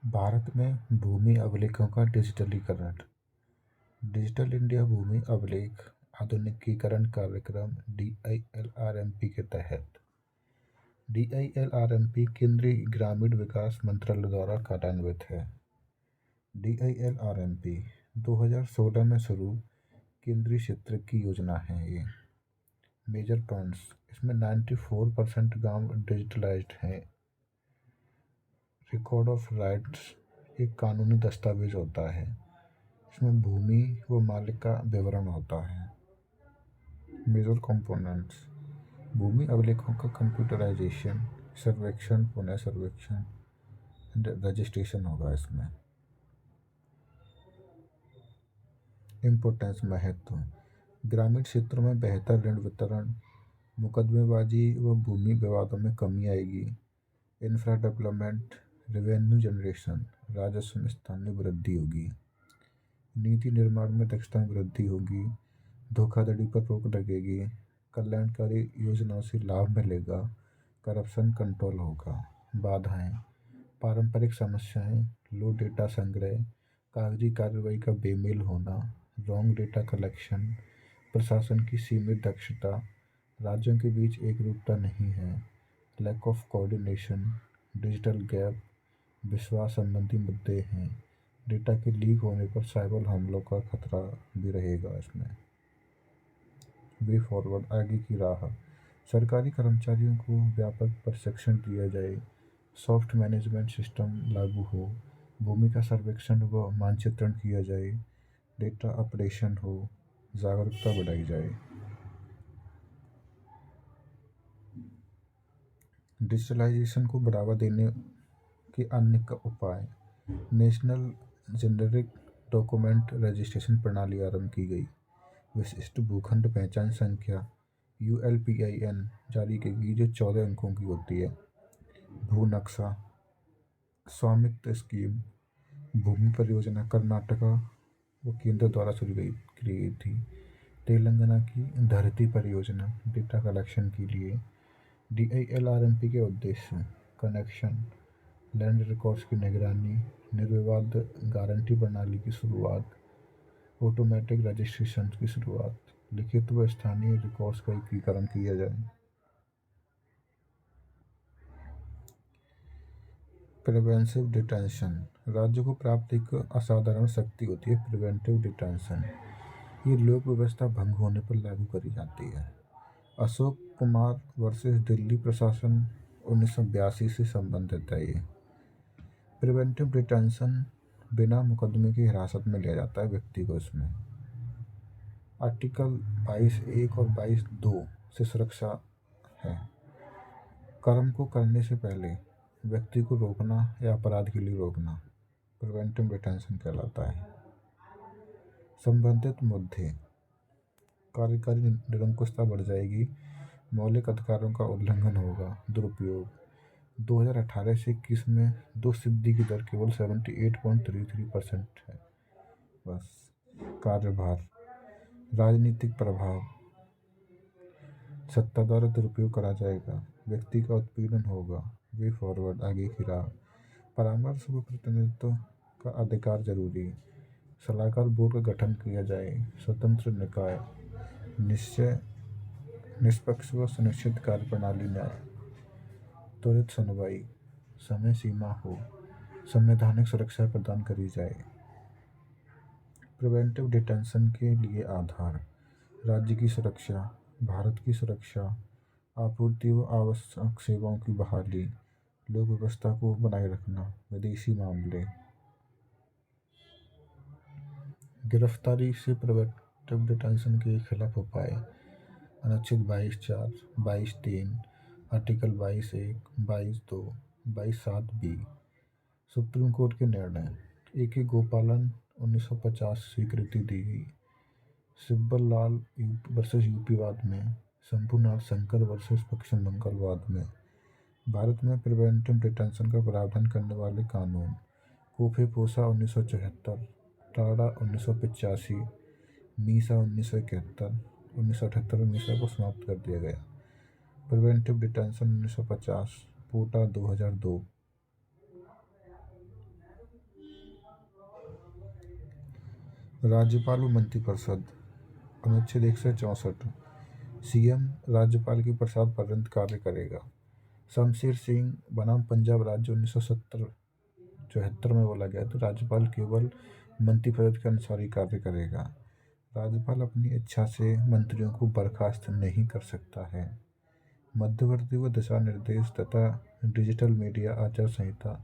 भारत में भूमि अभिलेखों का डिजिटलीकरण। डिजिटल इंडिया भूमि अभिलेख आधुनिकीकरण कार्यक्रम DILRMP के तहत DILRMP केंद्रीय ग्रामीण विकास मंत्रालय द्वारा कार्यान्वित है। DILRMP 2016 में शुरू केंद्रीय क्षेत्र की योजना है। ये मेजर पॉइंट्स इसमें 94% गांव डिजिटलाइज्ड हैं। रिकॉर्ड ऑफ राइट्स एक कानूनी दस्तावेज होता है। इसमें भूमि व मालिक का विवरण होता है। मेजर कंपोनेंट्स भूमि अभिलेखों का कंप्यूटराइजेशन, सर्वेक्षण, पुनः सर्वेक्षण, रजिस्ट्रेशन होगा इसमें। इम्पोर्टेंस महत्व ग्रामीण क्षेत्रों में बेहतर ऋण वितरण, मुकदमेबाजी व भूमि विवादों में कमी आएगी। इंफ्रा डेवलपमेंट, रेवेन्यू जनरेशन, राजस्व में स्थानीय वृद्धि होगी। नीति निर्माण में दक्षता में वृद्धि होगी। धोखाधड़ी पर रोक लगेगी। कल्याणकारी योजनाओं से लाभ मिलेगा। करप्शन कंट्रोल होगा। बाधाएं पारंपरिक समस्याएं, लो डेटा संग्रह, कागजी कार्रवाई का बेमेल होना, रॉन्ग डेटा कलेक्शन, प्रशासन की सीमित दक्षता, राज्यों के बीच एकरूपता नहीं है, lack of coordination, digital gap, विश्वास संबंधी मुद्दे हैं। डेटा के लीक होने पर साइबर हमलों का खतरा भी रहेगा इसमें। वे फॉरवर्ड आगे की राह सरकारी कर्मचारियों को व्यापक प्रशिक्षण दिया जाए। सॉफ्ट मैनेजमेंट सिस्टम लागू हो। भूमि का सर्वेक्षण व मानचित्रण किया जाए। डेटा ऑपरेशन हो। जागरूकता बढ़ाई जाए। डिजिटलाइजेशन को बढ़ावा देने के अन्य उपाय नेशनल जेनेरिक डॉक्यूमेंट रजिस्ट्रेशन प्रणाली आरंभ की गई। विशिष्ट भूखंड पहचान संख्या ULPIN जारी की गई जो 14 अंकों की होती है। भू नक्शा, स्वामित्व स्कीम, भूमि परियोजना कर्नाटका वो केंद्र द्वारा शुरू की गई थी। तेलंगाना की धरती परियोजना डेटा कलेक्शन के लिए। DILRMP के उद्देश्य कनेक्शन, लैंड रिकॉर्ड्स की निगरानी, निर्विवाद गारंटी प्रणाली की शुरुआत, ऑटोमेटिक रजिस्ट्रेशन की शुरुआत, लिखित व स्थानीय रिकॉर्ड्स का एकीकरण किया जाए। प्रिवेंटिव डिटेंशन राज्य को प्राप्त एक असाधारण शक्ति होती है प्रिवेंटिव डिटेंशन। ये लोक व्यवस्था भंग होने पर लागू करी जाती है। अशोक कुमार वर्सेस दिल्ली प्रशासन 1982 से संबंधित है। ये प्रिवेंटिव डिटेंशन बिना मुकदमे की हिरासत में लिया जाता है व्यक्ति को। इसमें आर्टिकल 22(1) और 22(2) से सुरक्षा है। कर्म को करने से पहले व्यक्ति को रोकना या अपराध के लिए रोकना प्रिवेंटिव डिटेंशन कहलाता है। संबंधित मुद्दे कार्यकारी निरंकुशता बढ़ जाएगी। मौलिक अधिकारों का उल्लंघन होगा। दुरुपयोग 2018 से 21 में दोषसिद्धि की दर केवल 78.33% है। बस कार्यभार राजनीतिक प्रभाव सत्ता द्वारा दुरुपयोग करा जाएगा। व्यक्ति का उत्पीड़न होगा। वे फॉरवर्ड आगे की राह परामर्श व प्रतिनिधित्व का अधिकार जरूरी। सलाहकार बोर्ड का गठन किया जाए। स्वतंत्र निकाय निश्चय निष्पक्ष व सुनिश्चित कार्यप्रणाली न्याय त्वरित सुनवाई समय सीमा हो। संवैधानिक सुरक्षा प्रदान करी जाए। प्रिवेंटिव डिटेंशन के लिए आधार राज्य की सुरक्षा, भारत की सुरक्षा, आपूर्ति व आवश्यक सेवाओं की बहाली, लोक व्यवस्था को बनाए रखना, विदेशी मामले। गिरफ्तारी से प्रिवेंटिव डिटेंशन के खिलाफ उपाय अनुच्छेद 22(4), 22(3), आर्टिकल 22(1), 22(2), 22(7)(b। सुप्रीम कोर्ट के निर्णय AK गोपालन 1950 स्वीकृति दी गई। सिब्बल लाल वर्सेस यूपी वाद में, शंभुनाथ शंकर वर्सेस पश्चिम बंगाल वाद में। भारत में प्रिवेंटिव डिटेंशन का प्रावधान करने वाले कानून कोफे-पोसा 1974, टाडा 1985, मीसा 1971, 1978 मीसा को समाप्त कर दिया गया। प्रिवेंटिव डिटेंशन 1950, पोटा 2002। राज्यपाल व मंत्रिपरिषद। अनुच्छेद 164। सीएम राज्यपाल की प्रसाद पर्यंत कार्य करेगा। शमशेर सिंह बनाम पंजाब राज्य 1970-74 में बोला गया तो राज्यपाल केवल मंत्रिपरिषद के अनुसार ही कार्य करेगा। राज्यपाल अपनी इच्छा से मंत्रियों को बर्खास्त नहीं कर सकता है। मध्यवर्ती व दिशा निर्देश तथा डिजिटल मीडिया आचार संहिता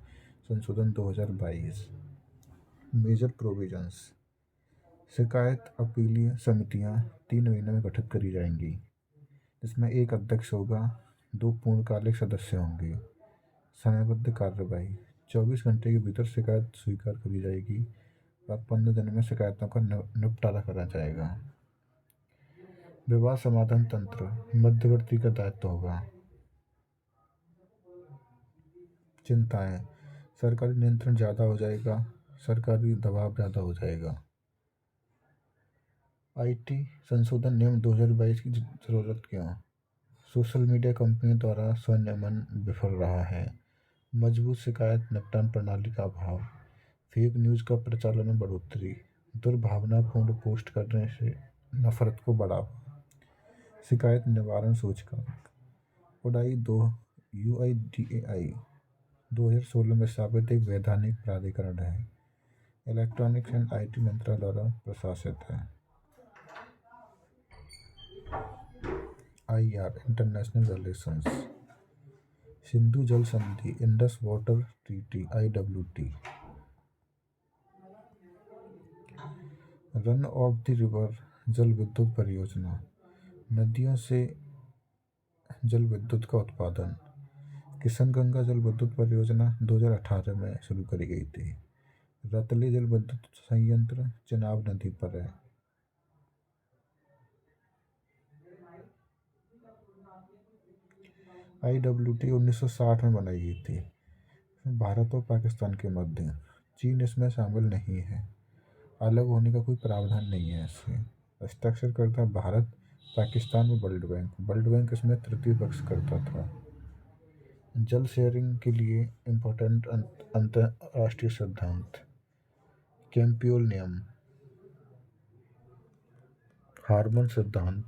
संशोधन 2022। Major provisions. शिकायत अपीलीय समितियां 3 महीने में गठित करी जाएंगी, जिसमें एक अध्यक्ष होगा, 2 पूर्णकालिक सदस्य होंगे। समयबद्ध कार्रवाई। 24 घंटे के भीतर शिकायत स्वीकार करी जाएगी और 15 दिन में शिकायतों का निपटारा करा जाएगा। विवाद समाधान तंत्र। मध्यवर्ती का दायित्व होगा। चिंताएं। सरकारी नियंत्रण ज़्यादा हो जाएगा, सरकारी दबाव ज़्यादा हो जाएगा। आईटी संशोधन नियम 2022 की जरूरत क्यों? सोशल मीडिया कंपनियों द्वारा स्वनियमन विफल रहा है। मजबूत शिकायत निपटान प्रणाली का अभाव। फेक न्यूज़ का प्रचालन में बढ़ोतरी। दुर्भावनापूर्ण पोस्ट करने से नफरत को बढ़ावा। शिकायत निवारण सूचकांक। उड़ाई 2 UIDAI 2016 में स्थापित एक वैधानिक प्राधिकरण है। इलेक्ट्रॉनिक्स एंड आईटी मंत्रालय द्वारा प्रशासित है। IR international relations. सिंधु जल संधि Indus water treaty IWT। Run of the river जल विद्युत परियोजना। नदियों से जल विद्युत का उत्पादन। किशन गंगा जल विद्युत परियोजना 2018 में शुरू करी गई थी। रतले जल विद्युत संयंत्र चिनाब नदी पर है। IWT 1960 में बनाई गई थी, भारत और पाकिस्तान के मध्य। चीन इसमें शामिल नहीं है। अलग होने का कोई प्रावधान नहीं है इससे। हस्ताक्षर करता भारत, पाकिस्तान और वर्ल्ड बैंक। वर्ल्ड बैंक इसमें तृतीय पक्ष करता था। जल शेयरिंग के लिए इम्पोर्टेंट अंतर्राष्ट्रीय सिद्धांत। कैंपियोल नियम, हार्मन सिद्धांत,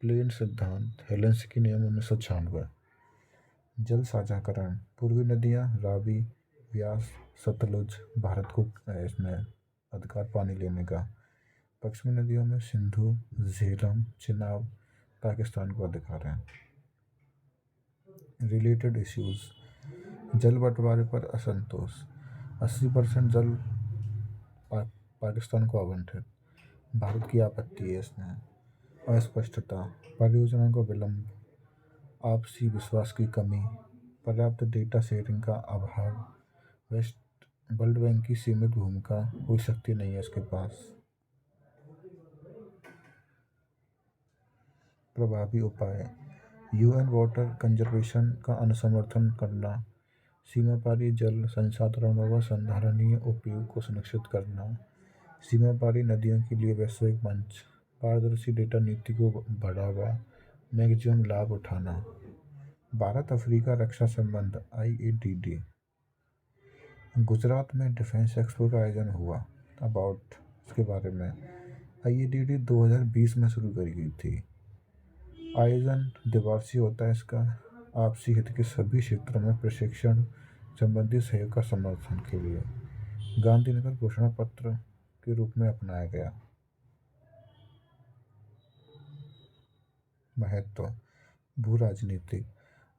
प्लेन सिद्धांत, हेलेंस्की नियम 1996। जल साझाकरण। पूर्वी नदियाँ रावी, व्यास, सतलुज भारत को इसमें अधिकार पानी लेने का। पश्चिमी नदियों में सिंधु, झेलम, चिनाब पाकिस्तान को अधिकार है। Related issues. जल बंटवारे पर असंतोष। 80% जल पाकिस्तान को आवंटित। भारत की आपत्ति है इसमें। अस्पष्टता, परियोजना को विलंब, आपसी विश्वास की कमी, पर्याप्त डेटा शेयरिंग का अभाव। वेस्ट वर्ल्ड बैंक की सीमित भूमिका, कोई शक्ति नहीं है इसके पास। प्रभावी उपाय। UN वाटर कंजर्वेशन का अनुसमर्थन करना। सीमा पारी जल संसाधनों व संधारणीय उपयोग को सुनिश्चित करना। सीमा पारी नदियों के लिए वैश्विक मंच। पारदर्शी डेटा नीति को बढ़ावा, मैक्सिमम लाभ उठाना। भारत अफ्रीका रक्षा संबंध IADD। गुजरात में डिफेंस एक्सपो का आयोजन हुआ। अबाउट इसके बारे में। IADD 2020 में शुरू करी गई थी। आयोजन द्विवार्षिक होता है इसका। आपसी हित के सभी क्षेत्रों में प्रशिक्षण संबंधी सहयोग का समर्थन के लिए गांधीनगर घोषणा पत्र के रूप में अपनाया गया। महत्व। भू राजनीति।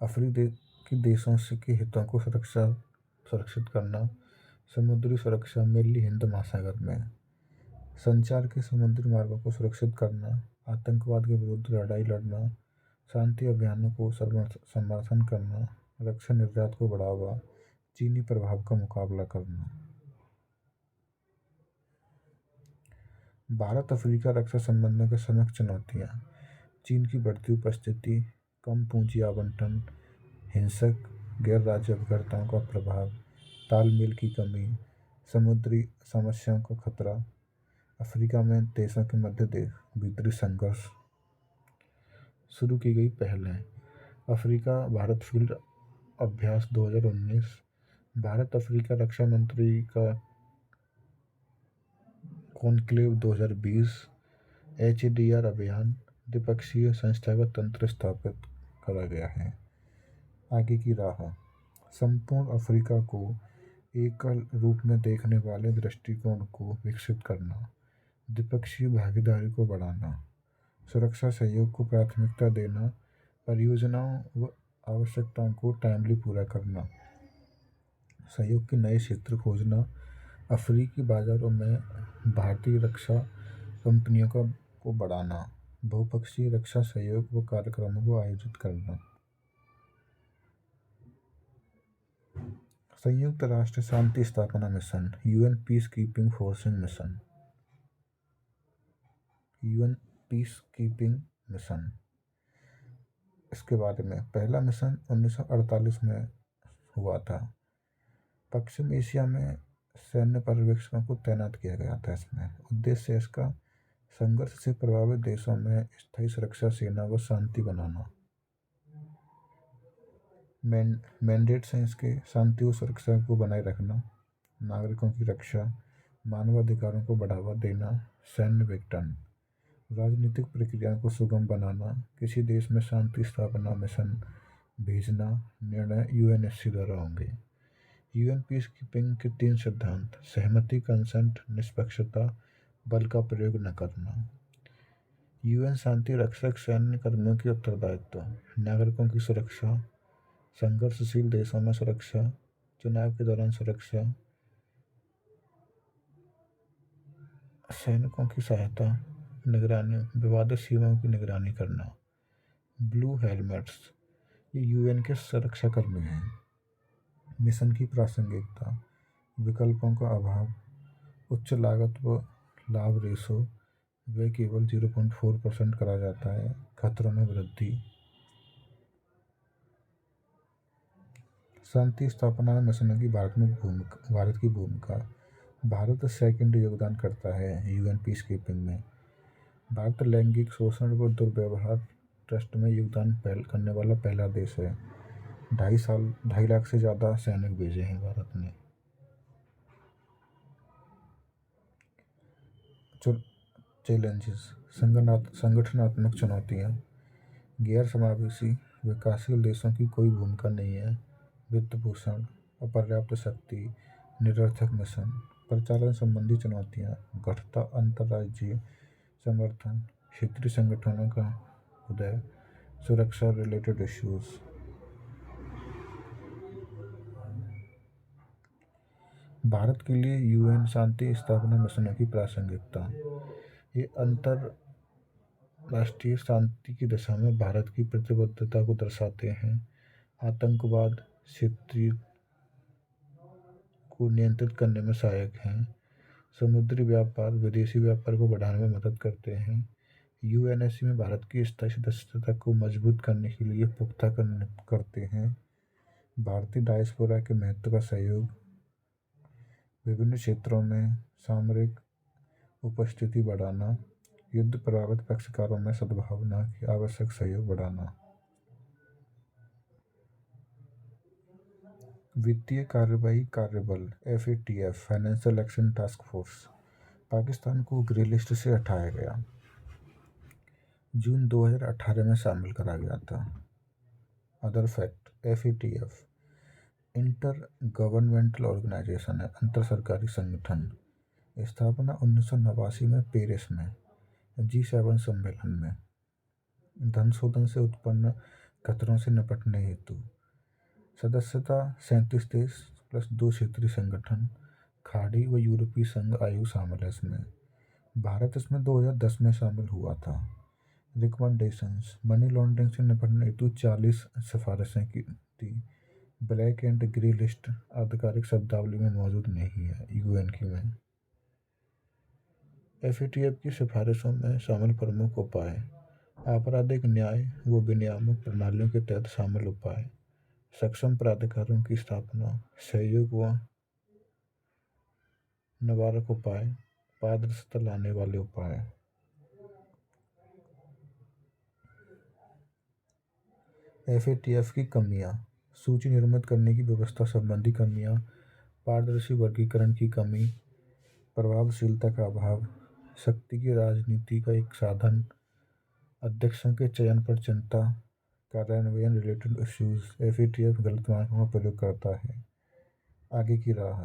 अफ्रीकी देशों के हितों को सुरक्षित करना। समुद्री सुरक्षा मेनली हिंद महासागर में। संचार के समुद्री मार्गों को सुरक्षित करना। आतंकवाद के विरुद्ध लड़ाई लड़ना। शांति अभियानों को समर्थन करना। रक्षा निर्यात को बढ़ावा। चीनी प्रभाव का मुकाबला करना। भारत अफ्रीका रक्षा संबंधों के समक्ष चुनौतियाँ। चीन की बढ़ती उपस्थिति, कम पूंजी आवंटन, हिंसक गैर राज्य अभिकर्ताओं का प्रभाव, तालमेल की कमी, समुद्री समस्याओं का खतरा। अफ्रीका में देशों के मध्य भीतरी संघर्ष। शुरू की गई पहलें। अफ्रीका भारत फील्ड अभ्यास 2019। भारत अफ्रीका रक्षा मंत्री का कॉन्क्लेव 2020, HDR अभियान, द्विपक्षीय संस्थागत तंत्र स्थापित करा गया है। आगे की राह, संपूर्ण अफ्रीका को एकल रूप में देखने वाले दृष्टिकोण को विकसित करना, द्विपक्षीय भागीदारी को बढ़ाना, सुरक्षा सहयोग को प्राथमिकता देना, परियोजनाओं व आवश्यकताओं को टाइमली पूरा करना, सहयोग के नए क्षेत्र खोजना, अफ्रीकी बाजारों में भारतीय रक्षा कंपनियों को बढ़ाना, बहुपक्षीय रक्षा सहयोग व कार्यक्रमों को आयोजित करना। संयुक्त राष्ट्र शांति स्थापना mission, UN peace keeping forcing mission, UN peace keeping mission. इसके बारे में पहला मिशन 1948 में हुआ था। पश्चिम एशिया में सैन्य पर्यवेक्षकों को तैनात किया गया था। इसमें उद्देश्य इसका संघर्ष से प्रभावित देशों में स्थायी सुरक्षा सेना व शांति बनाना। मैंडेट्स हैं इसके, शांति व सुरक्षा को बनाए रखना, नागरिकों की रक्षा, मानवाधिकारों को बढ़ावा देना, सैन्य विघटन, राजनीतिक प्रक्रियाओं को सुगम बनाना, किसी देश में शांति स्थापना मिशन भेजना। निर्णय यूएनएससी द्वारा होंगे। यूएन पीस कीपिंग के 3 सिद्धांत, सहमति, कंसेंट, निष्पक्षता, बल का प्रयोग न करना। यूएन शांति रक्षक सैन्य कर्मियों की उत्तरदायित्व, नागरिकों की सुरक्षा, संघर्षशील देशों में सुरक्षा, चुनाव के दौरान सुरक्षा, सैनिकों की सहायता, निगरानी, विवादित सीमाओं की निगरानी करना। ब्लू हेलमेट्स, ये यूएन के सुरक्षा कर्मी हैं। मिशन की प्रासंगिकता, विकल्पों का अभाव, उच्च लागत व लाभ रेशो, वे केवल 0.4% करा जाता है, खतरों में वृद्धि। शांति स्थापना में मिशनों की भारत की भूमिका। भारत सेकंड योगदान करता है यूएन पीस कीपिंग में। भारत लैंगिक शोषण व दुर्व्यवहार ट्रस्ट में योगदान करने वाला पहला देश है। 2.5 लाख से ज़्यादा सैनिक भेजे हैं भारत ने। चैलेंजेस, संगठनात्मक चुनौतियाँ, गैर समावेशी विकासशील देशों की कोई भूमिका नहीं है, वित्त पोषण, अपर्याप्त शक्ति, निरर्थक मिशन, परिचालन संबंधी चुनौतियाँ, घटता अंतर्राज्यीय समर्थन, क्षेत्रीय संगठनों का उदय, सुरक्षा रिलेटेड इश्यूज। भारत के लिए यूएन शांति स्थापना मिशनों की प्रासंगिकता, ये अंतरराष्ट्रीय शांति की दिशा में भारत की प्रतिबद्धता को दर्शाते हैं। आतंकवाद क्षेत्रीय को नियंत्रित करने में सहायक हैं। समुद्री व्यापार, विदेशी व्यापार को बढ़ाने में मदद करते हैं। यूएनएससी में भारत की स्थायी सदस्यता को मजबूत करने के लिए पुख्ता करते हैं। भारतीय डायस्पोरा के महत्व का सहयोग, विभिन्न क्षेत्रों में सामरिक उपस्थिति बढ़ाना, युद्ध प्रभावित पक्षकारों में सद्भावना की आवश्यक सहयोग बढ़ाना। वित्तीय कार्रवाई कार्यबल FATF, financial action task force, Pakistan को ग्रे लिस्ट से हटाया गया, जून 2018 में शामिल करा गया था। Other fact, FATF inter governmental organisation है, अंतर सरकारी संगठन। स्थापना 1989 में पेरिस में G7 सम्मेलन में। धन शोधन से उत्पन्न खतरों से निपटने हेतु। सदस्यता 37 देश प्लस 2 क्षेत्रीय संगठन, खाड़ी व यूरोपीय संघ आयोग शामिल है इसमें। भारत इसमें 2010 में शामिल हुआ था। रिकमेंडेशंस, मनी लॉन्ड्रिंग से निपटने हेतु 40 सिफारिशें की थी। ब्लैक एंड ग्रे लिस्ट आधिकारिक शब्दावली में मौजूद नहीं है यूएन की में। FATF की सिफारिशों में शामिल प्रमुख उपाय, आपराधिक न्याय व विनियामक प्रणालियों के तहत शामिल उपाय, सक्षम प्राधिकारों की स्थापना, सहयोग व निवारक उपाय, पारदर्शिता लाने वाले उपाय। FATF की कमियां, सूची निर्मित करने की व्यवस्था संबंधी कमियां, पारदर्शी वर्गीकरण की कमी, प्रभावशीलता का अभाव, शक्ति की राजनीति का एक साधन, अध्यक्षों के चयन पर चिंता, कार्यान्वयन रिलेटेड इश्यूज। एफएटीएफ गलत मार्कों का प्रयोग करता है। आगे की राह,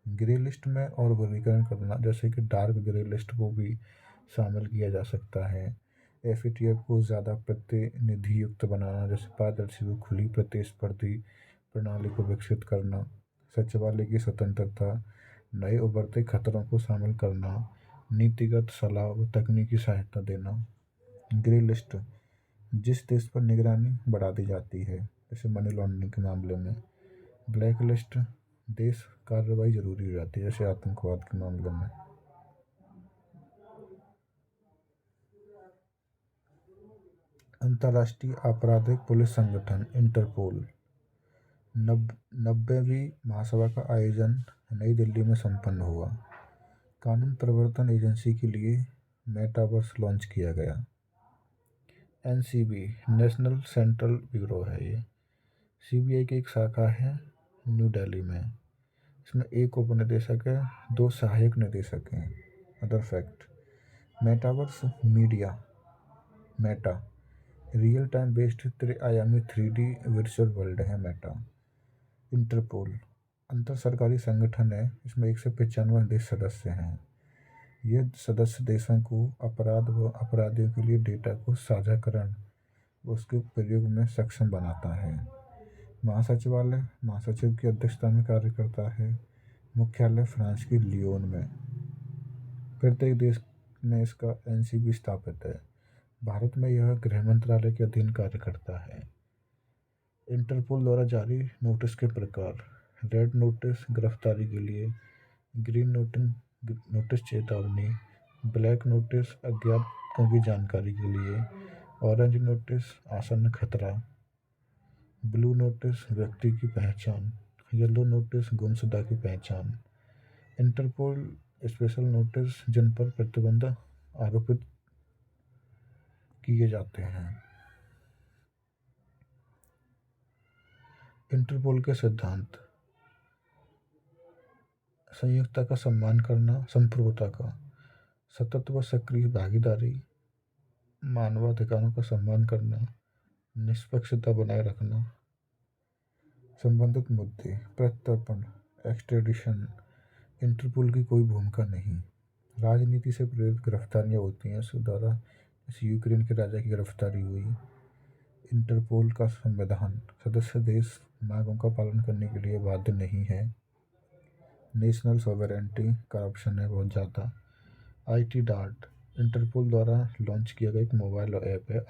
ग्रे लिस्ट में और वर्गीकरण करना, जैसे कि डार्क ग्रे लिस्ट को भी शामिल किया जा सकता है। एफएटीएफ को ज़्यादा प्रतिनिधि युक्त बनाना, जैसे पारदर्शी व खुली प्रतिस्पर्धी प्रणाली को विकसित करना, सचिवालय की स्वतंत्रता, नए उभरते खतरों को शामिल करना, नीतिगत सलाह व तकनीकी सहायता देना। ग्रे लिस्ट, जिस देश पर निगरानी बढ़ा दी जाती है, जैसे मनी लॉन्ड्रिंग के मामले में। ब्लैक लिस्ट, देश कार्रवाई जरूरी हो जाती है, जैसे आतंकवाद के मामले में। अंतर्राष्ट्रीय आपराधिक पुलिस संगठन इंटरपोल, 90वीं महासभा का आयोजन नई दिल्ली में संपन्न हुआ। कानून प्रवर्तन एजेंसी के लिए मेटावर्स लॉन्च किया गया। एनसीबी, नेशनल सेंट्रल ब्यूरो है ये। सीबीआई की एक शाखा है न्यू दिल्ली में। इसमें एक उपनिदेशक है, 2 सहायक निदेशक हैं। Other fact, metaverse media, meta, real time based त्रिआयामी 3D वर्चुअल वर्ल्ड है मेटा। इंटरपोल, अंतर सरकारी संगठन है, इसमें 195 देश सदस्य हैं। ये सदस्य देशों को अपराध व अपराधियों के लिए डेटा को साझाकरण व उसके प्रयोग में सक्षम बनाता है। महासचिवालय महासचिव की अध्यक्षता में कार्य करता है। मुख्यालय फ्रांस की लियोन में। प्रत्येक देश में इसका एनसीबी स्थापित है। भारत में यह गृह मंत्रालय के अधीन कार्य करता है। इंटरपोल द्वारा जारी नोटिस के प्रकार, रेड नोटिस गिरफ्तारी के लिए, ग्रीन नोटिस चेतावनी, ब्लैक नोटिस अज्ञातों की जानकारी के लिए, ऑरेंज नोटिस आसन्न खतरा, ब्लू नोटिस व्यक्ति की पहचान, येलो नोटिस गुमशुदा की पहचान। इंटरपोल स्पेशल नोटिस जिन पर प्रतिबंध आरोपित किए जाते हैं। इंटरपोल के सिद्धांत, संयुक्तता का सम्मान करना, संप्रभुता का, सतत व सक्रिय भागीदारी, मानवाधिकारों का सम्मान करना, निष्पक्षता बनाए रखना। संबंधित मुद्दे, प्रत्यर्पण, एक्सट्रेडिशन, इंटरपोल की कोई भूमिका नहीं। राजनीति से प्रेरित गिरफ्तारियां होती हैं, इसके द्वारा इस यूक्रेन के राजा की गिरफ्तारी हुई। इंटरपोल का संविधान, सदस्य देश मांगों का पालन करने के लिए बाध्य नहीं है। नेशनल सॉवरेंटी, करप्शन है बहुत ज़्यादा। आईटी डार्ट, इंटरपोल द्वारा लॉन्च किया गया एक मोबाइल ऐप है,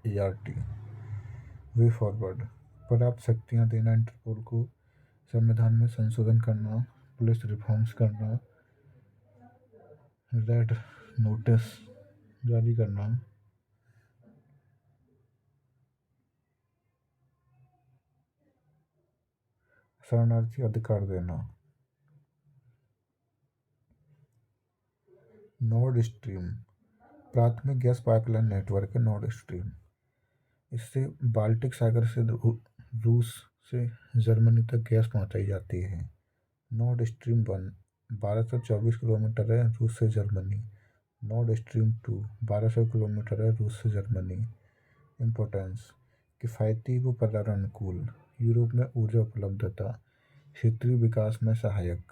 IDART। वे फॉरवर्ड, पर्याप्त शक्तियाँ देना इंटरपोल को, संविधान में संशोधन करना, पुलिस रिफॉर्म्स करना, रेड नोटिस जारी करना। शरणार्थी अधिकार देना। नॉर्ड स्ट्रीम, प्राथमिक गैस पाइपलाइन नेटवर्क है नॉर्ड स्ट्रीम। इससे बाल्टिक सागर से रूस से जर्मनी तक गैस पहुंचाई जाती है। नॉर्ड स्ट्रीम 1 1224 किलोमीटर है रूस से जर्मनी। नॉर्ड स्ट्रीम 2 1200 किलोमीटर है रूस से जर्मनी। इम्पोर्टेंस, किफ़ायती व पर्यावरण अनुकूल, यूरोप में ऊर्जा उपलब्धता, क्षेत्रीय विकास में सहायक।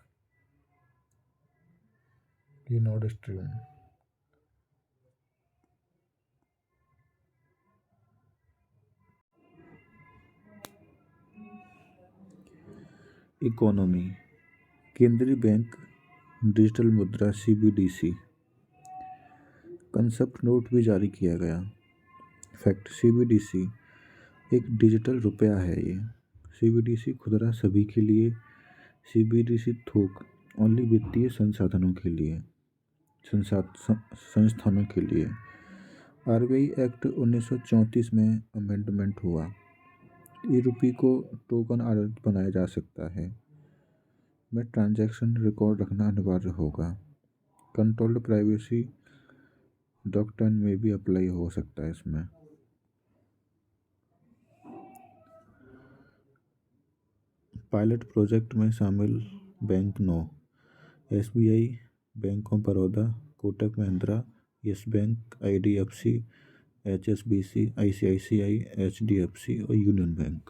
ये नॉर्ड स्ट्रीम। इकोनॉमी, केंद्रीय बैंक, डिजिटल मुद्रा CBDC, कंसेप्ट नोट भी जारी किया गया। फैक्ट, CBDC एक डिजिटल रुपया है। ये CBDC खुदरा सभी के लिए, CBDC थोक ओनली वित्तीय संसाधनों के लिए, संस्थानों के लिए। RBI एक्ट 1934 में अमेंडमेंट हुआ। ई-रुपये को टोकन आधारित बनाया जा सकता है। में ट्रांजैक्शन रिकॉर्ड रखना अनिवार्य होगा। कंट्रोल्ड प्राइवेसी डॉक्ट्रिन में भी अप्लाई हो सकता है इसमें। पायलट प्रोजेक्ट में शामिल bank 9, SBI, bank of Baroda, Kotak Mahindra, yes bank, IDFC, HSBC, ICICI, HDFC और यूनियन बैंक।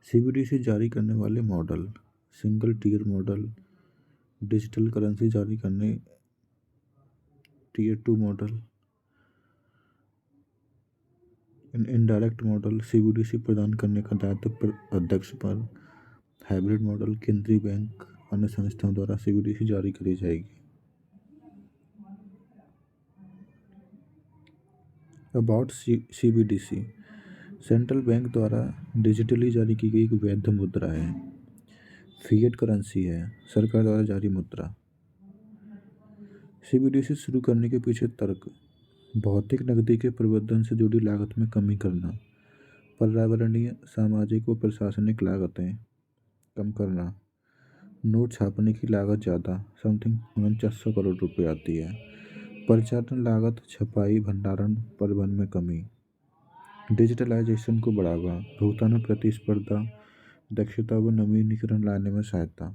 CBDC जारी करने वाले model: single tier model, digital currency जारी करने tier 2 model, indirect model, CBDC प्रदान करने का दायित्व अध्यक्ष पर, हाइब्रिड मॉडल, केंद्रीय बैंक अन्य संस्थाओं द्वारा CBDC जारी करी जाएगी। अबाउट CBDC: सेंट्रल बैंक द्वारा डिजिटली जारी की गई एक वैध मुद्रा है। फिएट करेंसी है, सरकार द्वारा जारी मुद्रा। CBDC शुरू करने के पीछे तर्क: भौतिक नकदी के प्रबंधन से जुड़ी लागत में कमी करना, पर्यावरणीय, सामाजिक व प्रशासनिक लागतें कम करना, नोट छापने की लागत ज़्यादा, समथिंग 4900 करोड़ रुपए आती है, परिचालन लागत, छपाई, भंडारण, परिवहन में कमी, डिजिटलाइजेशन को बढ़ावा, भुगतान में प्रतिस्पर्धा, दक्षता व नवीनीकरण लाने में सहायता,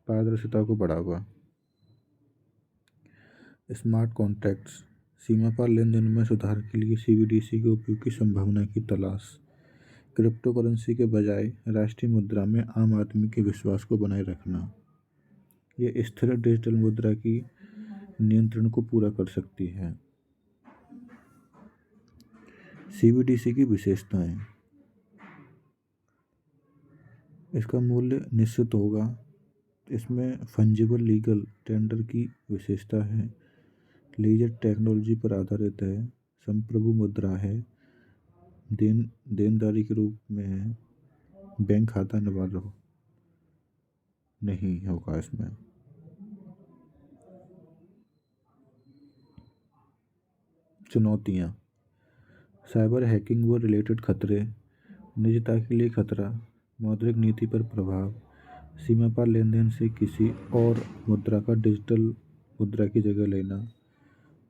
पारदर्शिता को बढ़ावा। स्मार्ट कॉन्ट्रैक्ट्स: सीमा पार लेन देन में सुधार के लिए CBDC के उपयोग की संभावना की तलाश, क्रिप्टो करेंसी के बजाय राष्ट्रीय मुद्रा में आम आदमी के विश्वास को बनाए रखना। ये स्थिर डिजिटल मुद्रा की नियंत्रण को पूरा कर सकती है। CBDC की विशेषताएं: इसका मूल्य निश्चित होगा, इसमें फंजिबल लीगल टेंडर की विशेषता है, लेजर टेक्नोलॉजी पर आधारित है, संप्रभु मुद्रा है, देनदारी के रूप में है, बैंक खाता अनिवार्य नहीं होगा इसमें। चुनौतियाँ: साइबर हैकिंग व रिलेटेड खतरे, निजता के लिए खतरा, मौद्रिक नीति पर प्रभाव, सीमा पार लेन देन से किसी और मुद्रा का डिजिटल मुद्रा की जगह लेना,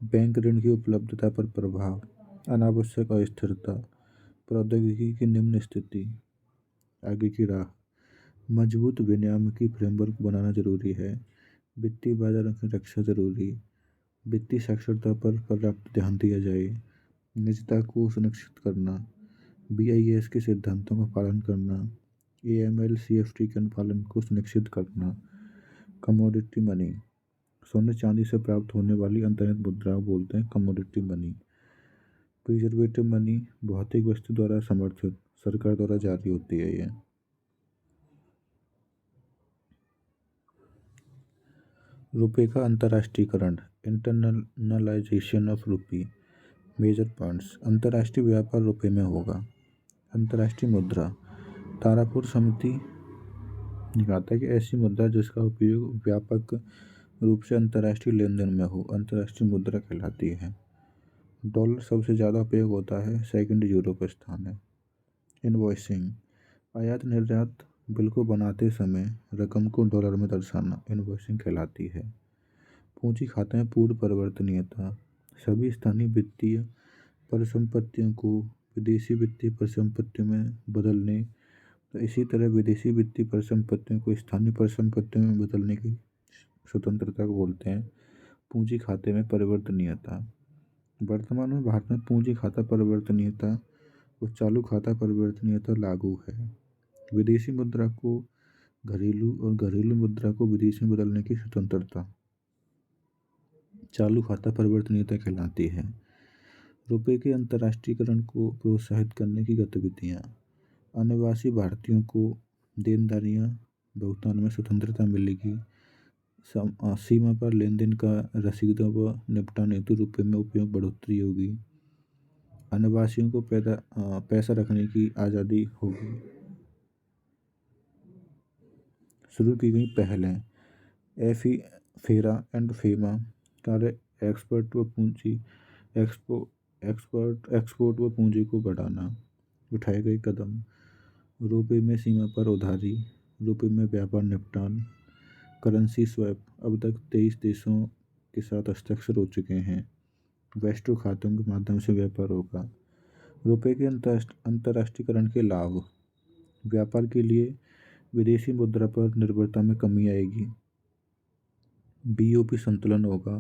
बैंक ऋण की उपलब्धता पर प्रभाव, अनावश्यक अस्थिरता, प्रौद्योगिकी की निम्न स्थिति। आगे की राह: मजबूत विनियामकी फ्रेमवर्क बनाना जरूरी है, वित्तीय बाजारों की रक्षा जरूरी, वित्तीय साक्षरता पर पर्याप्त ध्यान दिया जाए, निजता को सुनिश्चित करना, BIS के सिद्धांतों का पालन करना, AML CFT के अनुपालन को सुनिश्चित करना। कमोडिटी मनी: सोने चांदी से प्राप्त होने वाली अंतर्निहित मुद्राओं बोलते हैं कमोडिटी मनी। प्रिजर्वेटिव मनी: भौतिक वस्तु द्वारा समर्थित, सरकार द्वारा जारी होती है ये। रुपये का अंतर्राष्ट्रीयकरण, internalization of rupee. Major points: अंतर्राष्ट्रीय व्यापार रुपये में होगा। अंतर्राष्ट्रीय मुद्रा: तारापुर समिति कहता है कि ऐसी मुद्रा जिसका उपयोग व्यापक रूप से अंतर्राष्ट्रीय लेन देन में हो अंतर्राष्ट्रीय मुद्रा कहलाती है। डॉलर सबसे ज़्यादा उपयोग होता है, सेकंड यूरो का स्थान है। इनवॉइसिंग: आयात निर्यात बिल को बनाते समय रकम को डॉलर में दर्शाना इनवॉइसिंग कहलाती है। पूंजी खाते में पूर्ण परिवर्तनीयता: सभी स्थानीय वित्तीय परिसंपत्तियों को विदेशी वित्तीय परिसंपत्तियों में बदलने, तो इसी तरह विदेशी वित्तीय परिसंपत्तियों को स्थानीय परिसंपत्तियों में बदलने की स्वतंत्रता को बोलते हैं पूंजी खाते में परिवर्तनीयता। वर्तमान में भारत में पूंजी खाता परिवर्तनीयता और चालू खाता परिवर्तनीयता लागू है। विदेशी मुद्रा को घरेलू और घरेलू मुद्रा को विदेशी में बदलने की स्वतंत्रता चालू खाता परिवर्तनीयता कहलाती है। रुपये के अंतर्राष्ट्रीयकरण को प्रोत्साहित करने की गतिविधियाँ: अनिवासी भारतीयों को देनदारियाँ भुगतान में स्वतंत्रता मिलेगी, सीमा पर लेन देन का रसीदों व निपटान हेतु रुपये में उपयोग बढ़ोतरी होगी, अनिवासियों को पैसा रखने की आज़ादी होगी। शुरू की गई पहलें: फेरा एंड फेमा कार्य एक्सपोर्ट व पूंजी को बढ़ाना। उठाए गए कदम: रुपये में सीमा पर उधारी, रुपये में व्यापार निपटान, करेंसी स्वैप, अब तक 23 देशों के साथ हस्ताक्षर हो चुके हैं, वेस्टो खातों के माध्यम से व्यापार होगा। रुपये के अंतर्राष्ट्रीयकरण के लाभ: व्यापार के लिए विदेशी मुद्रा पर निर्भरता में कमी आएगी। बीओपी संतुलन होगा,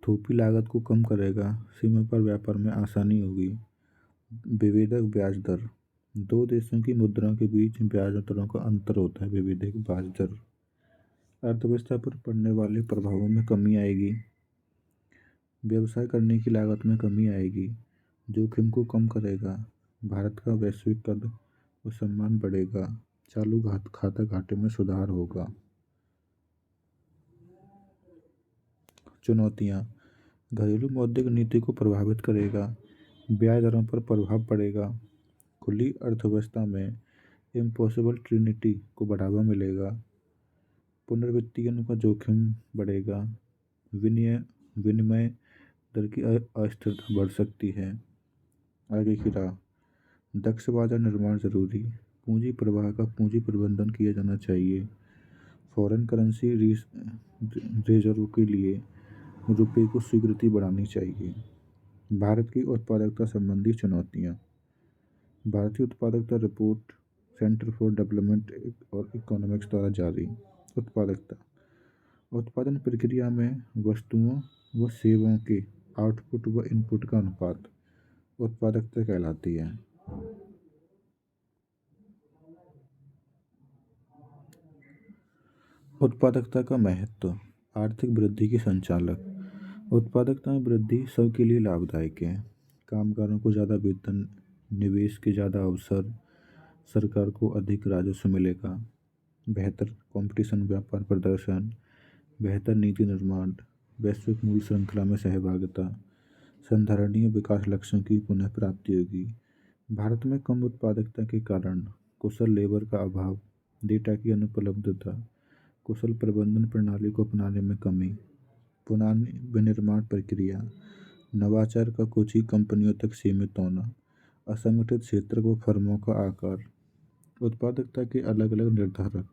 थोपी लागत को कम करेगा, सीमा पर व्यापार में आसानी होगी। विभेदक ब्याज दर, दो देशों की मुद्राओं के बीच ब्याज दरों का अंतर होता है विभेदक ब्याज दर। अर्थव्यवस्था पर पड़ने वाले प्रभावों में कमी आएगी। व्यवसाय करने की लागत में कमी आएगी, जोखिम को कम करेगा। भारत का वैश्विक कद व सम्मान बढ़ेगा, चालू खाता घाटे में सुधार होगा। चुनौतियाँ, घरेलू मौद्रिक नीति को प्रभावित करेगा, ब्याज दरों पर प्रभाव पड़ेगा। खुली अर्थव्यवस्था में इम्पॉसिबल ट्रिनिटी को बढ़ावा मिलेगा। पुनर्वित्तीयन का जोखिम बढ़ेगा। विनिमय दर की अस्थिरता बढ़ सकती है। आगे की राह, दक्ष बाजार निर्माण जरूरी, पूंजी प्रवाह का पूंजी प्रबंधन किया जाना चाहिए। फॉरेन करेंसी रिजर्व के लिए रुपये को स्वीकृति बढ़ानी चाहिए। भारत की उत्पादकता संबंधी चुनौतियाँ, भारतीय उत्पादकता रिपोर्ट सेंटर फॉर डेवलपमेंट और इकोनॉमिक्स द्वारा जारी। उत्पादकता, उत्पादन प्रक्रिया में वस्तुओं व सेवाओं के आउटपुट व इनपुट का अनुपात उत्पादकता कहलाती है। उत्पादकता का महत्व, आर्थिक वृद्धि की संचालक। उत्पादकता में वृद्धि सबके लिए लाभदायक है। कामगारों को ज़्यादा वेतन, निवेश के ज़्यादा अवसर, सरकार को अधिक राजस्व मिलेगा। बेहतर कंपटीशन, व्यापार प्रदर्शन, बेहतर नीति निर्माण, वैश्विक मूल्य श्रृंखला में सहभागिता, संधारणीय विकास लक्ष्यों की पुनः प्राप्ति होगी। भारत में कम उत्पादकता के कारण कुशल लेबर का अभाव, डेटा की अनुपलब्धता, कुशल प्रबंधन प्रणाली को अपनाने में कमी, पुरानी विनिर्माण प्रक्रिया, नवाचार का कुछ ही कंपनियों तक सीमित होना, असंगठित क्षेत्र व फर्मों का आकार। उत्पादकता के अलग अलग निर्धारक,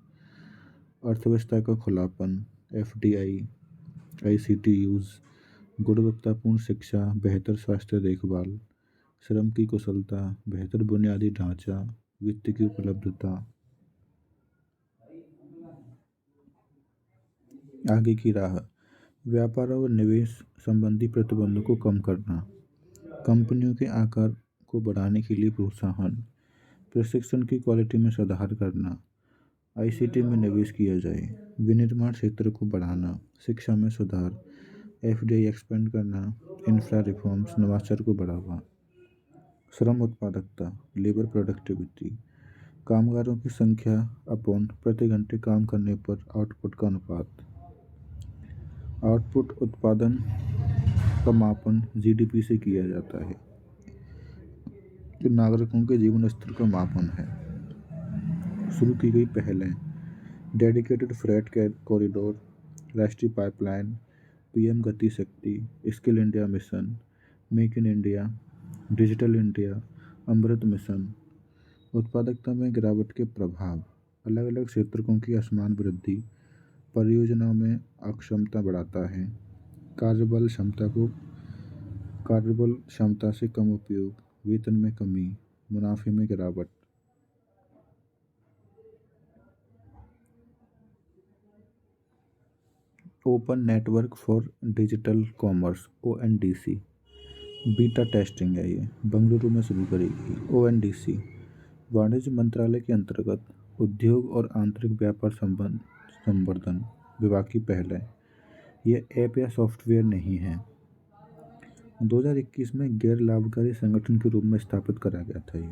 अर्थव्यवस्था का खुलापन, एफडीआई, आईसीटीयूज, गुणवत्तापूर्ण शिक्षा, बेहतर स्वास्थ्य देखभाल, श्रम की कुशलता, बेहतर बुनियादी ढांचा, वित्त की उपलब्धता। आगे की राह, व्यापार और निवेश संबंधी प्रतिबंधों को कम करना, कंपनियों के आकार को बढ़ाने के लिए प्रोत्साहन, प्रशिक्षण की क्वालिटी में सुधार करना, आईसीटी में निवेश किया जाए, विनिर्माण क्षेत्र को बढ़ाना, शिक्षा में सुधार, एफडीआई एक्सपेंड करना, इंफ्रा रिफॉर्म्स, नवाचार को बढ़ावा। श्रम उत्पादकता, लेबर प्रोडक्टिविटी, कामगारों की संख्या अपॉन प्रति घंटे काम करने पर आउटपुट का अनुपात। आउटपुट उत्पादन का मापन जीडीपी से किया जाता है, जो नागरिकों के जीवन स्तर का मापन है। शुरू की गई पहलें, डेडिकेटेड फ्रेट कॉरिडोर, राष्ट्रीय पाइपलाइन, PM Gati Shakti, skill India mission, make in India, digital India, Amrit mission. उत्पादकता में गिरावट के प्रभाव, अलग अलग क्षेत्रों की असमान वृद्धि, परियोजनाओं में अक्षमता बढ़ाता है। कार्यबल क्षमता से कम उपयोग, वेतन में कमी, मुनाफे में गिरावट। Open network for digital commerce, ONDC, beta testing है, ये बेंगलुरु में शुरू करी गई। ओएनडीसी वाणिज्य मंत्रालय के अंतर्गत उद्योग और आंतरिक व्यापार संवर्धन विभाग की पहल है। यह ऐप या सॉफ्टवेयर नहीं है। 2021 में गैर लाभकारी संगठन के रूप में स्थापित करा गया था। ये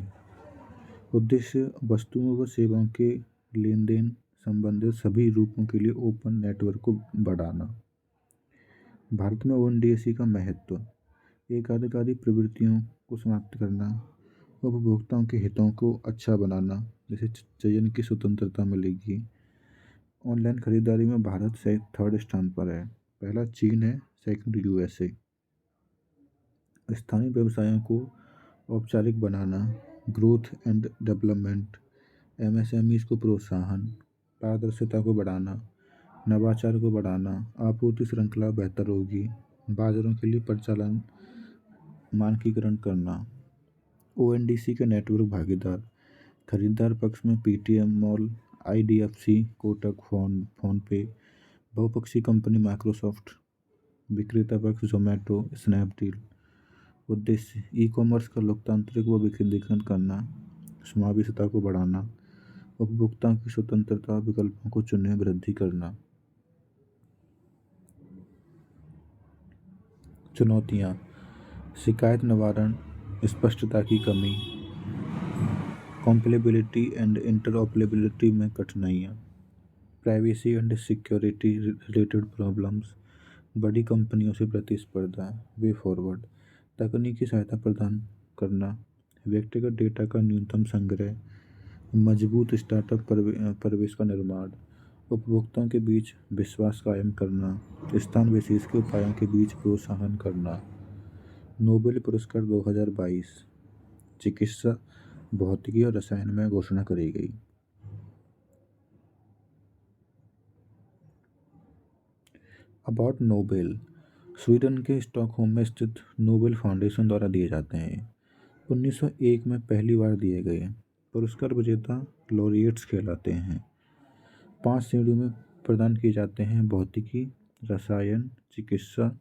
उद्देश्य वस्तुओं व सेवाओं के लेन देन संबंधित सभी रूपों के लिए ओपन नेटवर्क को बढ़ाना। भारत में ओएनडीसी का महत्व, एक आधिकारिक प्रवृत्तियों को समाप्त करना, उपभोक्ताओं के हितों को अच्छा बनाना, जैसे चयन की स्वतंत्रता मिलेगी। ऑनलाइन खरीदारी में भारत से थर्ड स्थान पर है, पहला चीन है, सेकंड यूएसए। स्थानीय व्यवसायों को औपचारिक बनाना, ग्रोथ एंड डेवलपमेंट, एमएसएमईज को प्रोत्साहन, पारदर्शिता को बढ़ाना, नवाचार को बढ़ाना, आपूर्ति श्रृंखला बेहतर होगी, बाजारों के लिए परिचालन मानकीकरण करना। ओएनडीसी के नेटवर्क भागीदार, खरीदार पक्ष में Paytm mall, IDFC, Kotak, PhonePe, बहुपक्षीय कंपनी माइक्रोसॉफ्ट, विक्रेता पक्ष जोमेटो, स्नैपडील। उद्देश्य ई कॉमर्स का लोकतांत्रिक व विकेंद्रीकरण करना, समावेशिता को बढ़ाना, उपभोक्ताओं की स्वतंत्रता, विकल्पों को चुनने में वृद्धि करना। चुनौतियाँ: शिकायत निवारण, स्पष्टता की कमी, कॉम्पेलेबिलिटी एंड इंटरऑपरेबिलिटी में कठिनाइयाँ, privacy and security related problems, बड़ी कंपनियों से प्रतिस्पर्धा। वे फॉरवर्ड: तकनीकी सहायता प्रदान करना, व्यक्तिगत डेटा का न्यूनतम संग्रह, मजबूत स्टार्टअप परिवेश का निर्माण, उपभोक्ताओं के बीच विश्वास कायम करना, स्थान विशेष के उपायों के बीच प्रोत्साहन करना। नोबेल पुरस्कार 2022 चिकित्सा, भौतिकी और रसायन में घोषणा करी गई। अबाउट नोबेल: स्वीडन के स्टॉकहोम में स्थित नोबेल फाउंडेशन द्वारा दिए जाते हैं। 1901 में पहली बार दिए गए। पुरस्कार विजेता लॉरिएट्स कहलाते हैं। 5 श्रेणियों में प्रदान किए जाते हैं: भौतिकी, रसायन, चिकित्सा,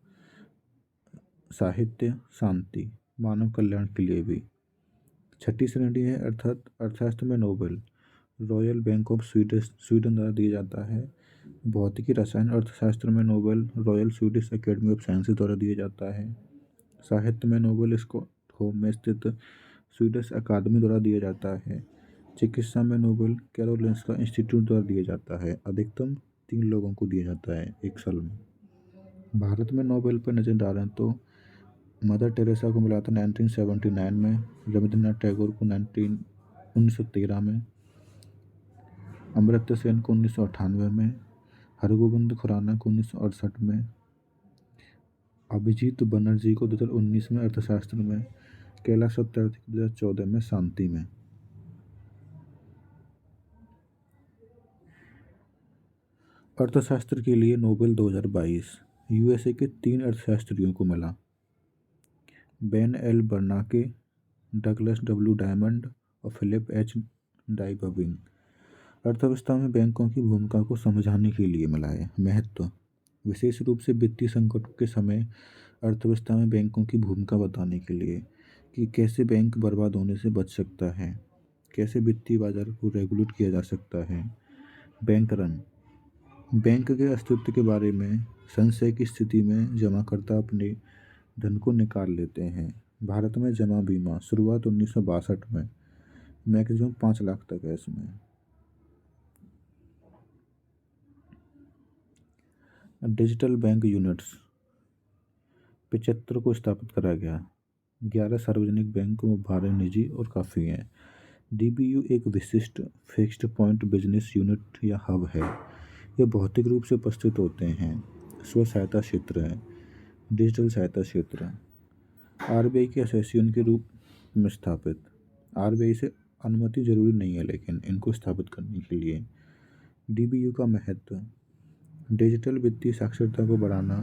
साहित्य, शांति, मानव कल्याण के लिए भी। 6ठी श्रेणी है अर्थात अर्थशास्त्र में Nobel, royal bank of Sweden द्वारा दिया जाता है। भौतिकी, रसायन, अर्थशास्त्र में Nobel, royal Swedish academy of sciences द्वारा दिया जाता है। साहित्य में नोबेल स्टॉकहोम में स्थित स्वीडिश अकादमी द्वारा दिया जाता है। चिकित्सा में नोबेल कैरोलिंस्का इंस्टीट्यूट द्वारा दिया जाता है। अधिकतम 3 लोगों को दिया जाता है एक साल में। भारत में नोबेल पर नजर डालें तो मदर टेरेसा को मिला था 1979 में, रविंद्रनाथ टैगोर को 1913 में, अमर्त्य सेन को 1998 में, हरगोविंद खुराना को 1968 में, अभिजीत बनर्जी को 2019 में अर्थशास्त्र में, कैलाश सत्यार्थी को 2014 में शांति में। अर्थशास्त्र के लिए नोबेल 2022 यूएसए के 3 अर्थशास्त्रियों को मिला: Ben L बर्नाके, Douglas W diamond और फिलिप एच डाइबबिंग। अर्थव्यवस्था में बैंकों की भूमिका को समझाने के लिए मिला है। महत्व: विशेष रूप से वित्तीय संकट के समय अर्थव्यवस्था में बैंकों की भूमिका बताने के लिए कि कैसे बैंक बर्बाद होने से बच सकता है, कैसे वित्तीय बाजार को रेगुलेट किया जा सकता है। बैंक रन: बैंक के अस्तित्व के बारे में संशय की स्थिति में जमाकर्ता अपने धन को निकाल लेते हैं। भारत में जमा बीमा शुरुआत 1962 में, मैक्सिमम 5 लाख तक है इसमें। डिजिटल बैंक यूनिट्स 75 को स्थापित करा गया। 11 सार्वजनिक बैंक व 12 निजी और काफ़ी हैं। डीबीयू एक विशिष्ट फिक्स्ड पॉइंट बिजनेस यूनिट या हब है। ये भौतिक रूप से उपस्थित होते हैं। स्व सहायता क्षेत्र है। डिजिटल सहायता क्षेत्र आरबीआई के एसोसिएशन के रूप में स्थापित। आरबीआई से अनुमति जरूरी नहीं है लेकिन इनको स्थापित करने के लिए। डीबीयू का महत्व: डिजिटल वित्तीय साक्षरता को बढ़ाना,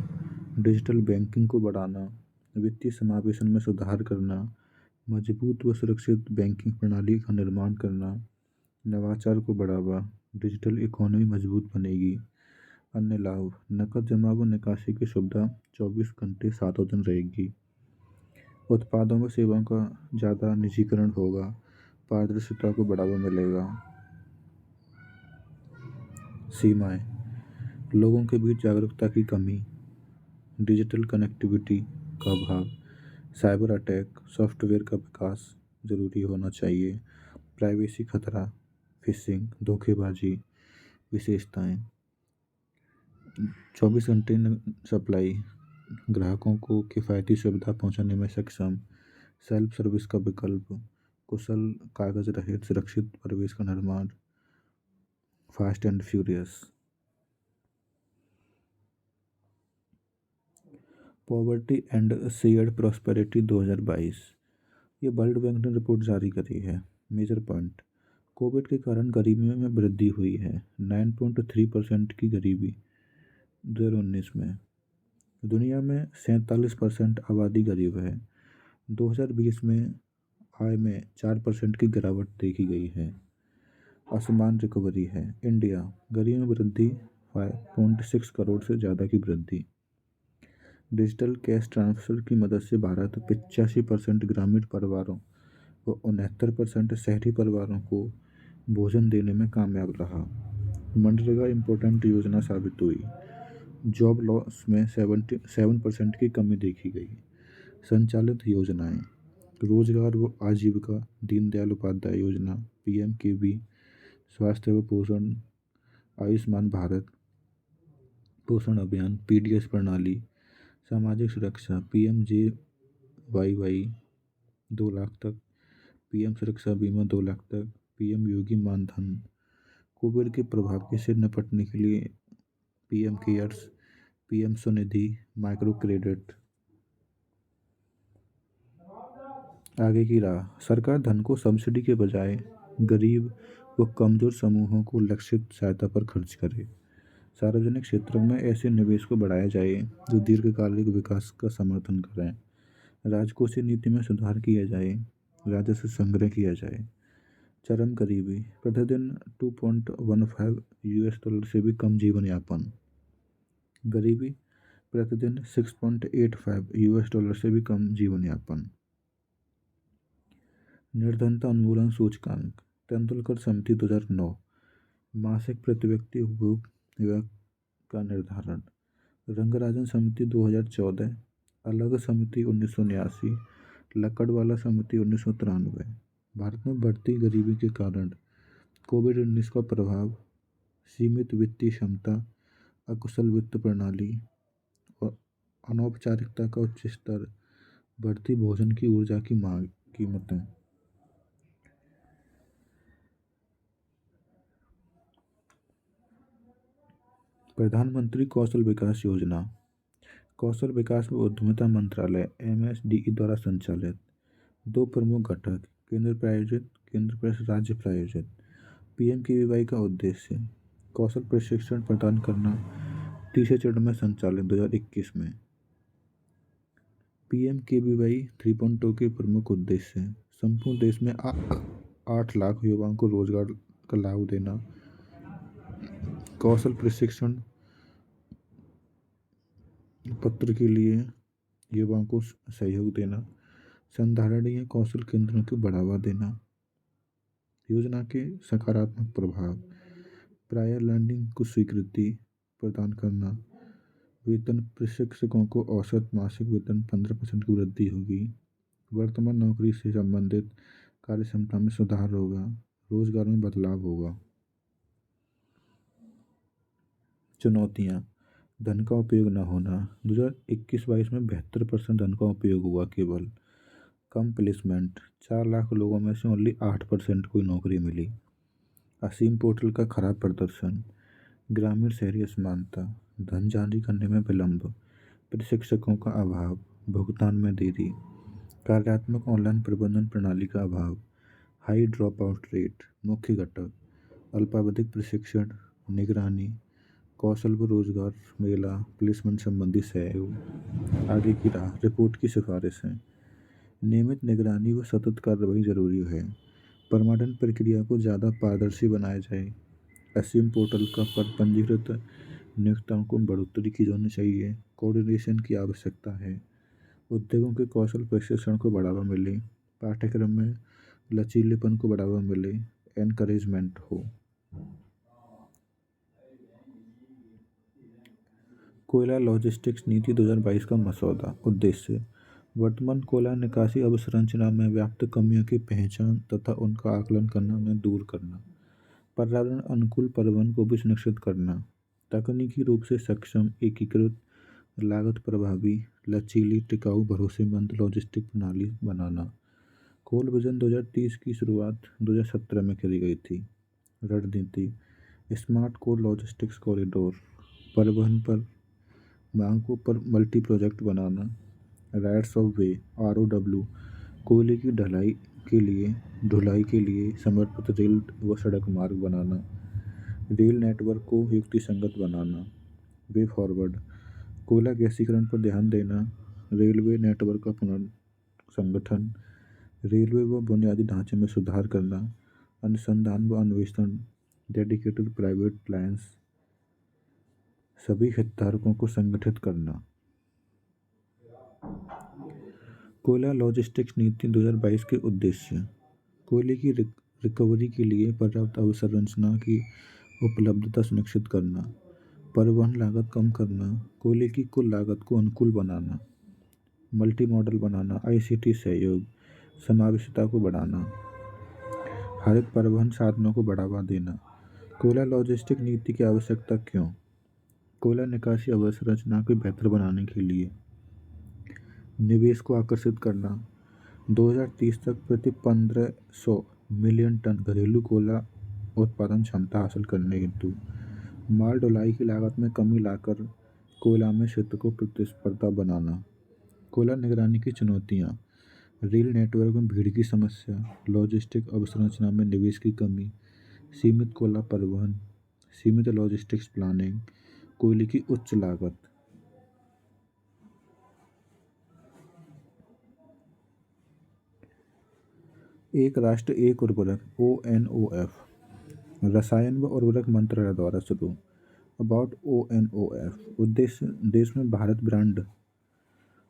डिजिटल बैंकिंग को बढ़ाना, वित्तीय समावेशन में सुधार करना, मजबूत व सुरक्षित बैंकिंग प्रणाली का निर्माण करना, नवाचार को बढ़ावा, डिजिटल इकोनॉमी मजबूत बनेगी। अन्य लाभ: नकद जमा व निकासी की सुविधा 24 घंटे 7 दिन रहेगी। उत्पादों व सेवाओं का ज़्यादा निजीकरण होगा, पारदर्शिता को बढ़ावा मिलेगा। सीमाएं: लोगों के बीच जागरूकता की कमी, डिजिटल कनेक्टिविटी का अभाव, साइबर अटैक, सॉफ्टवेयर का विकास जरूरी होना चाहिए, प्राइवेसी खतरा, फिशिंग, धोखेबाजी। विशेषताएं: 24 घंटे सप्लाई, ग्राहकों को किफ़ायती सुविधा पहुंचाने में सक्षम, सेल्फ सर्विस का विकल्प, कुशल कागज रहित सुरक्षित परिवेश का निर्माण, fast and furious. Poverty and shared prosperity 2022 ये वर्ल्ड बैंक ने रिपोर्ट जारी करी है। मेजर पॉइंट: कोविड के कारण गरीबी में वृद्धि हुई है। 9.3% की गरीबी 2019 में। दुनिया में 47% आबादी गरीब है। 2020 में आय में 4% की गिरावट देखी गई है। असमान रिकवरी है। इंडिया, गरीबी में वृद्धि 5.6 करोड़ से ज़्यादा की वृद्धि। डिजिटल कैश ट्रांसफर की मदद से भारत 85% ग्रामीण परिवारों व 69% शहरी परिवारों को भोजन देने में कामयाब रहा। मनरेगा इम्पोर्टेंट योजना साबित हुई। जॉब लॉस में 77% की कमी देखी गई। संचालित योजनाएं: रोजगार व आजीविका, दीनदयाल उपाध्याय योजना, पीएमकेवी, स्वास्थ्य व पोषण, आयुष्मान भारत, पोषण अभियान, पीडीएस प्रणाली, सामाजिक सुरक्षा, पीएमजेवाईवाई 2 लाख तक, पीएम सुरक्षा बीमा 2 लाख तक, पीएम योगी मानधन, कोविड के प्रभाव से निपटने के लिए PM cares, PM Svanidhi, micro credit. आगे की राह: सरकार धन को सब्सिडी के बजाय गरीब व कमजोर समूहों को लक्षित सहायता पर खर्च करे। सार्वजनिक क्षेत्रों में ऐसे निवेश को बढ़ाया जाए जो दीर्घकालिक विकास का समर्थन करें। राजकोषीय नीति में सुधार किया जाए, राजस्व संग्रह किया जाए। चरम गरीबी: प्रतिदिन $2.15 से भी कम जीवन यापन। गरीबी: प्रतिदिन $6.85 से भी कम जीवन यापन। निर्धनता उन्मूलन सूचकांक: तेंदुलकर समिति 2009। मासिक प्रति व्यक्ति उपभोग का निर्धारण: रंगराजन समिति 2014, अलग समिति 1989, लकड़वाला समिति 1993। भारत में बढ़ती गरीबी के कारण कोविड-19 का प्रभाव, सीमित वित्तीय क्षमता, अकुशल वित्त प्रणाली और अनौपचारिकता का उच्च स्तर, बढ़ती भोजन की ऊर्जा की मांग, कीमतें। प्रधानमंत्री कौशल विकास योजना: कौशल विकास व उद्यमिता मंत्रालय एमएसडीई द्वारा संचालित। 2 प्रमुख घटक: केंद्र प्रायोजित, केंद्र प्लस राज्य प्रायोजित। पीएमकेवीवाई का उद्देश्य: कौशल प्रशिक्षण प्रदान करना। तीसरे चरण में संचालित 2021 में। पीएमकेवीवाई 3.0 के प्रमुख उद्देश्य: संपूर्ण देश में 8 लाख युवाओं को रोजगार का लाभ देना, कौशल प्रशिक्षण पत्र के लिए युवाओं को सहयोग देना, संधारणीय कौशल केंद्रों को बढ़ावा देना। योजना के सकारात्मक प्रभाव: प्रायर लर्निंग को स्वीकृति प्रदान करना, वेतन प्रशिक्षकों को औसत मासिक वेतन 15% की वृद्धि होगी, वर्तमान नौकरी से संबंधित कार्यक्षमता में सुधार होगा, रोजगार में बदलाव होगा। चुनौतियाँ: धन का उपयोग न होना। 2021-22 में 72% धन का उपयोग हुआ केवल। कम प्लेसमेंट, 4 लाख लोगों में से ओनली 8% को नौकरी मिली। असीम पोर्टल का खराब प्रदर्शन, ग्रामीण शहरी असमानता, धन जारी करने में विलंब, प्रशिक्षकों का अभाव, भुगतान में देरी, कार्यात्मक ऑनलाइन प्रबंधन प्रणाली का अभाव, हाई ड्रॉप आउट रेट। मुख्य घटक: अल्पावधिक प्रशिक्षण, निगरानी, कौशल व रोजगार मेला, प्लेसमेंट संबंधी सहयोग। आगे की राह: रिपोर्ट की सिफारिशें। नियमित निगरानी व सतत कार्रवाई जरूरी है। परमाणु प्रक्रिया को ज़्यादा पारदर्शी बनाया जाए। असीम पोर्टल का पर पंजीकृत नियोक्ताओं को बढ़ोतरी की जानी चाहिए। कोऑर्डिनेशन की आवश्यकता है। उद्योगों के कौशल प्रशिक्षण को बढ़ावा मिले। पाठ्यक्रम में लचीलेपन को बढ़ावा मिले, एनकरेजमेंट हो। कोयला लॉजिस्टिक्स नीति 2022 का मसौदा। उद्देश्य: वर्तमान कोयला निकासी अवसंरचना में व्याप्त कमियों की पहचान तथा उनका आकलन करना में दूर करना, पर्यावरण अनुकूल परिवहन को भी सुनिश्चित करना, तकनीकी रूप से सक्षम, एकीकृत, लागत प्रभावी, लचीली, टिकाऊ, भरोसेमंद लॉजिस्टिक प्रणाली बनाना। कोल विजन 2030 की शुरुआत 2017 में करी गई थी। रणनीति: स्मार्ट कोल लॉजिस्टिक्स कॉरिडोर, परिवहन पर मांगों पर multi project banana. Rights of way ROW, कोयले की ढुलाई के लिए समर्पित रेल व सड़क मार्ग बनाना। रेल नेटवर्क को युक्तिसंगत बनाना। वे फॉरवर्ड, कोयला गैसीकरण पर ध्यान देना, रेलवे नेटवर्क का पुनर्संगठन, रेलवे व बुनियादी ढांचे में सुधार करना, अनुसंधान व अन्वेषण, डेडिकेटेड प्राइवेट लाइन्स, सभी हितधारकों को संगठित करना। कोयला लॉजिस्टिक्स नीति 2022 के उद्देश्य। कोयले की रिकवरी के लिए पर्याप्त अवसंरचना की उपलब्धता सुनिश्चित करना, परिवहन लागत कम करना, कोयले की कुल लागत को अनुकूल बनाना, मल्टी मॉडल बनाना, आईसीटी सहयोग, समावेशिता को बढ़ाना, हरित परिवहन साधनों को बढ़ावा देना। कोयला लॉजिस्टिक नीति की आवश्यकता क्यों? कोयला निकासी अवसंरचना को बेहतर बनाने के लिए, निवेश को आकर्षित करना, 2030 तक प्रति 1500 मिलियन टन घरेलू कोयला उत्पादन क्षमता हासिल करने हेतु, माल ढुलाई की लागत में कमी लाकर कोयला में क्षेत्र को प्रतिस्पर्धा बनाना। कोयला निगरानी की चुनौतियाँ, रेल नेटवर्क में भीड़ की समस्या, लॉजिस्टिक अवसंरचना में निवेश की कमी, सीमित कोयला परिवहन, सीमित लॉजिस्टिक्स प्लानिंग, कोयले की उच्च लागत। एक राष्ट्र एक उर्वरक ONOF, रसायन व उर्वरक मंत्रालय द्वारा शुरू। अबाउट ONOF, उद्देश्य देश में भारत ब्रांड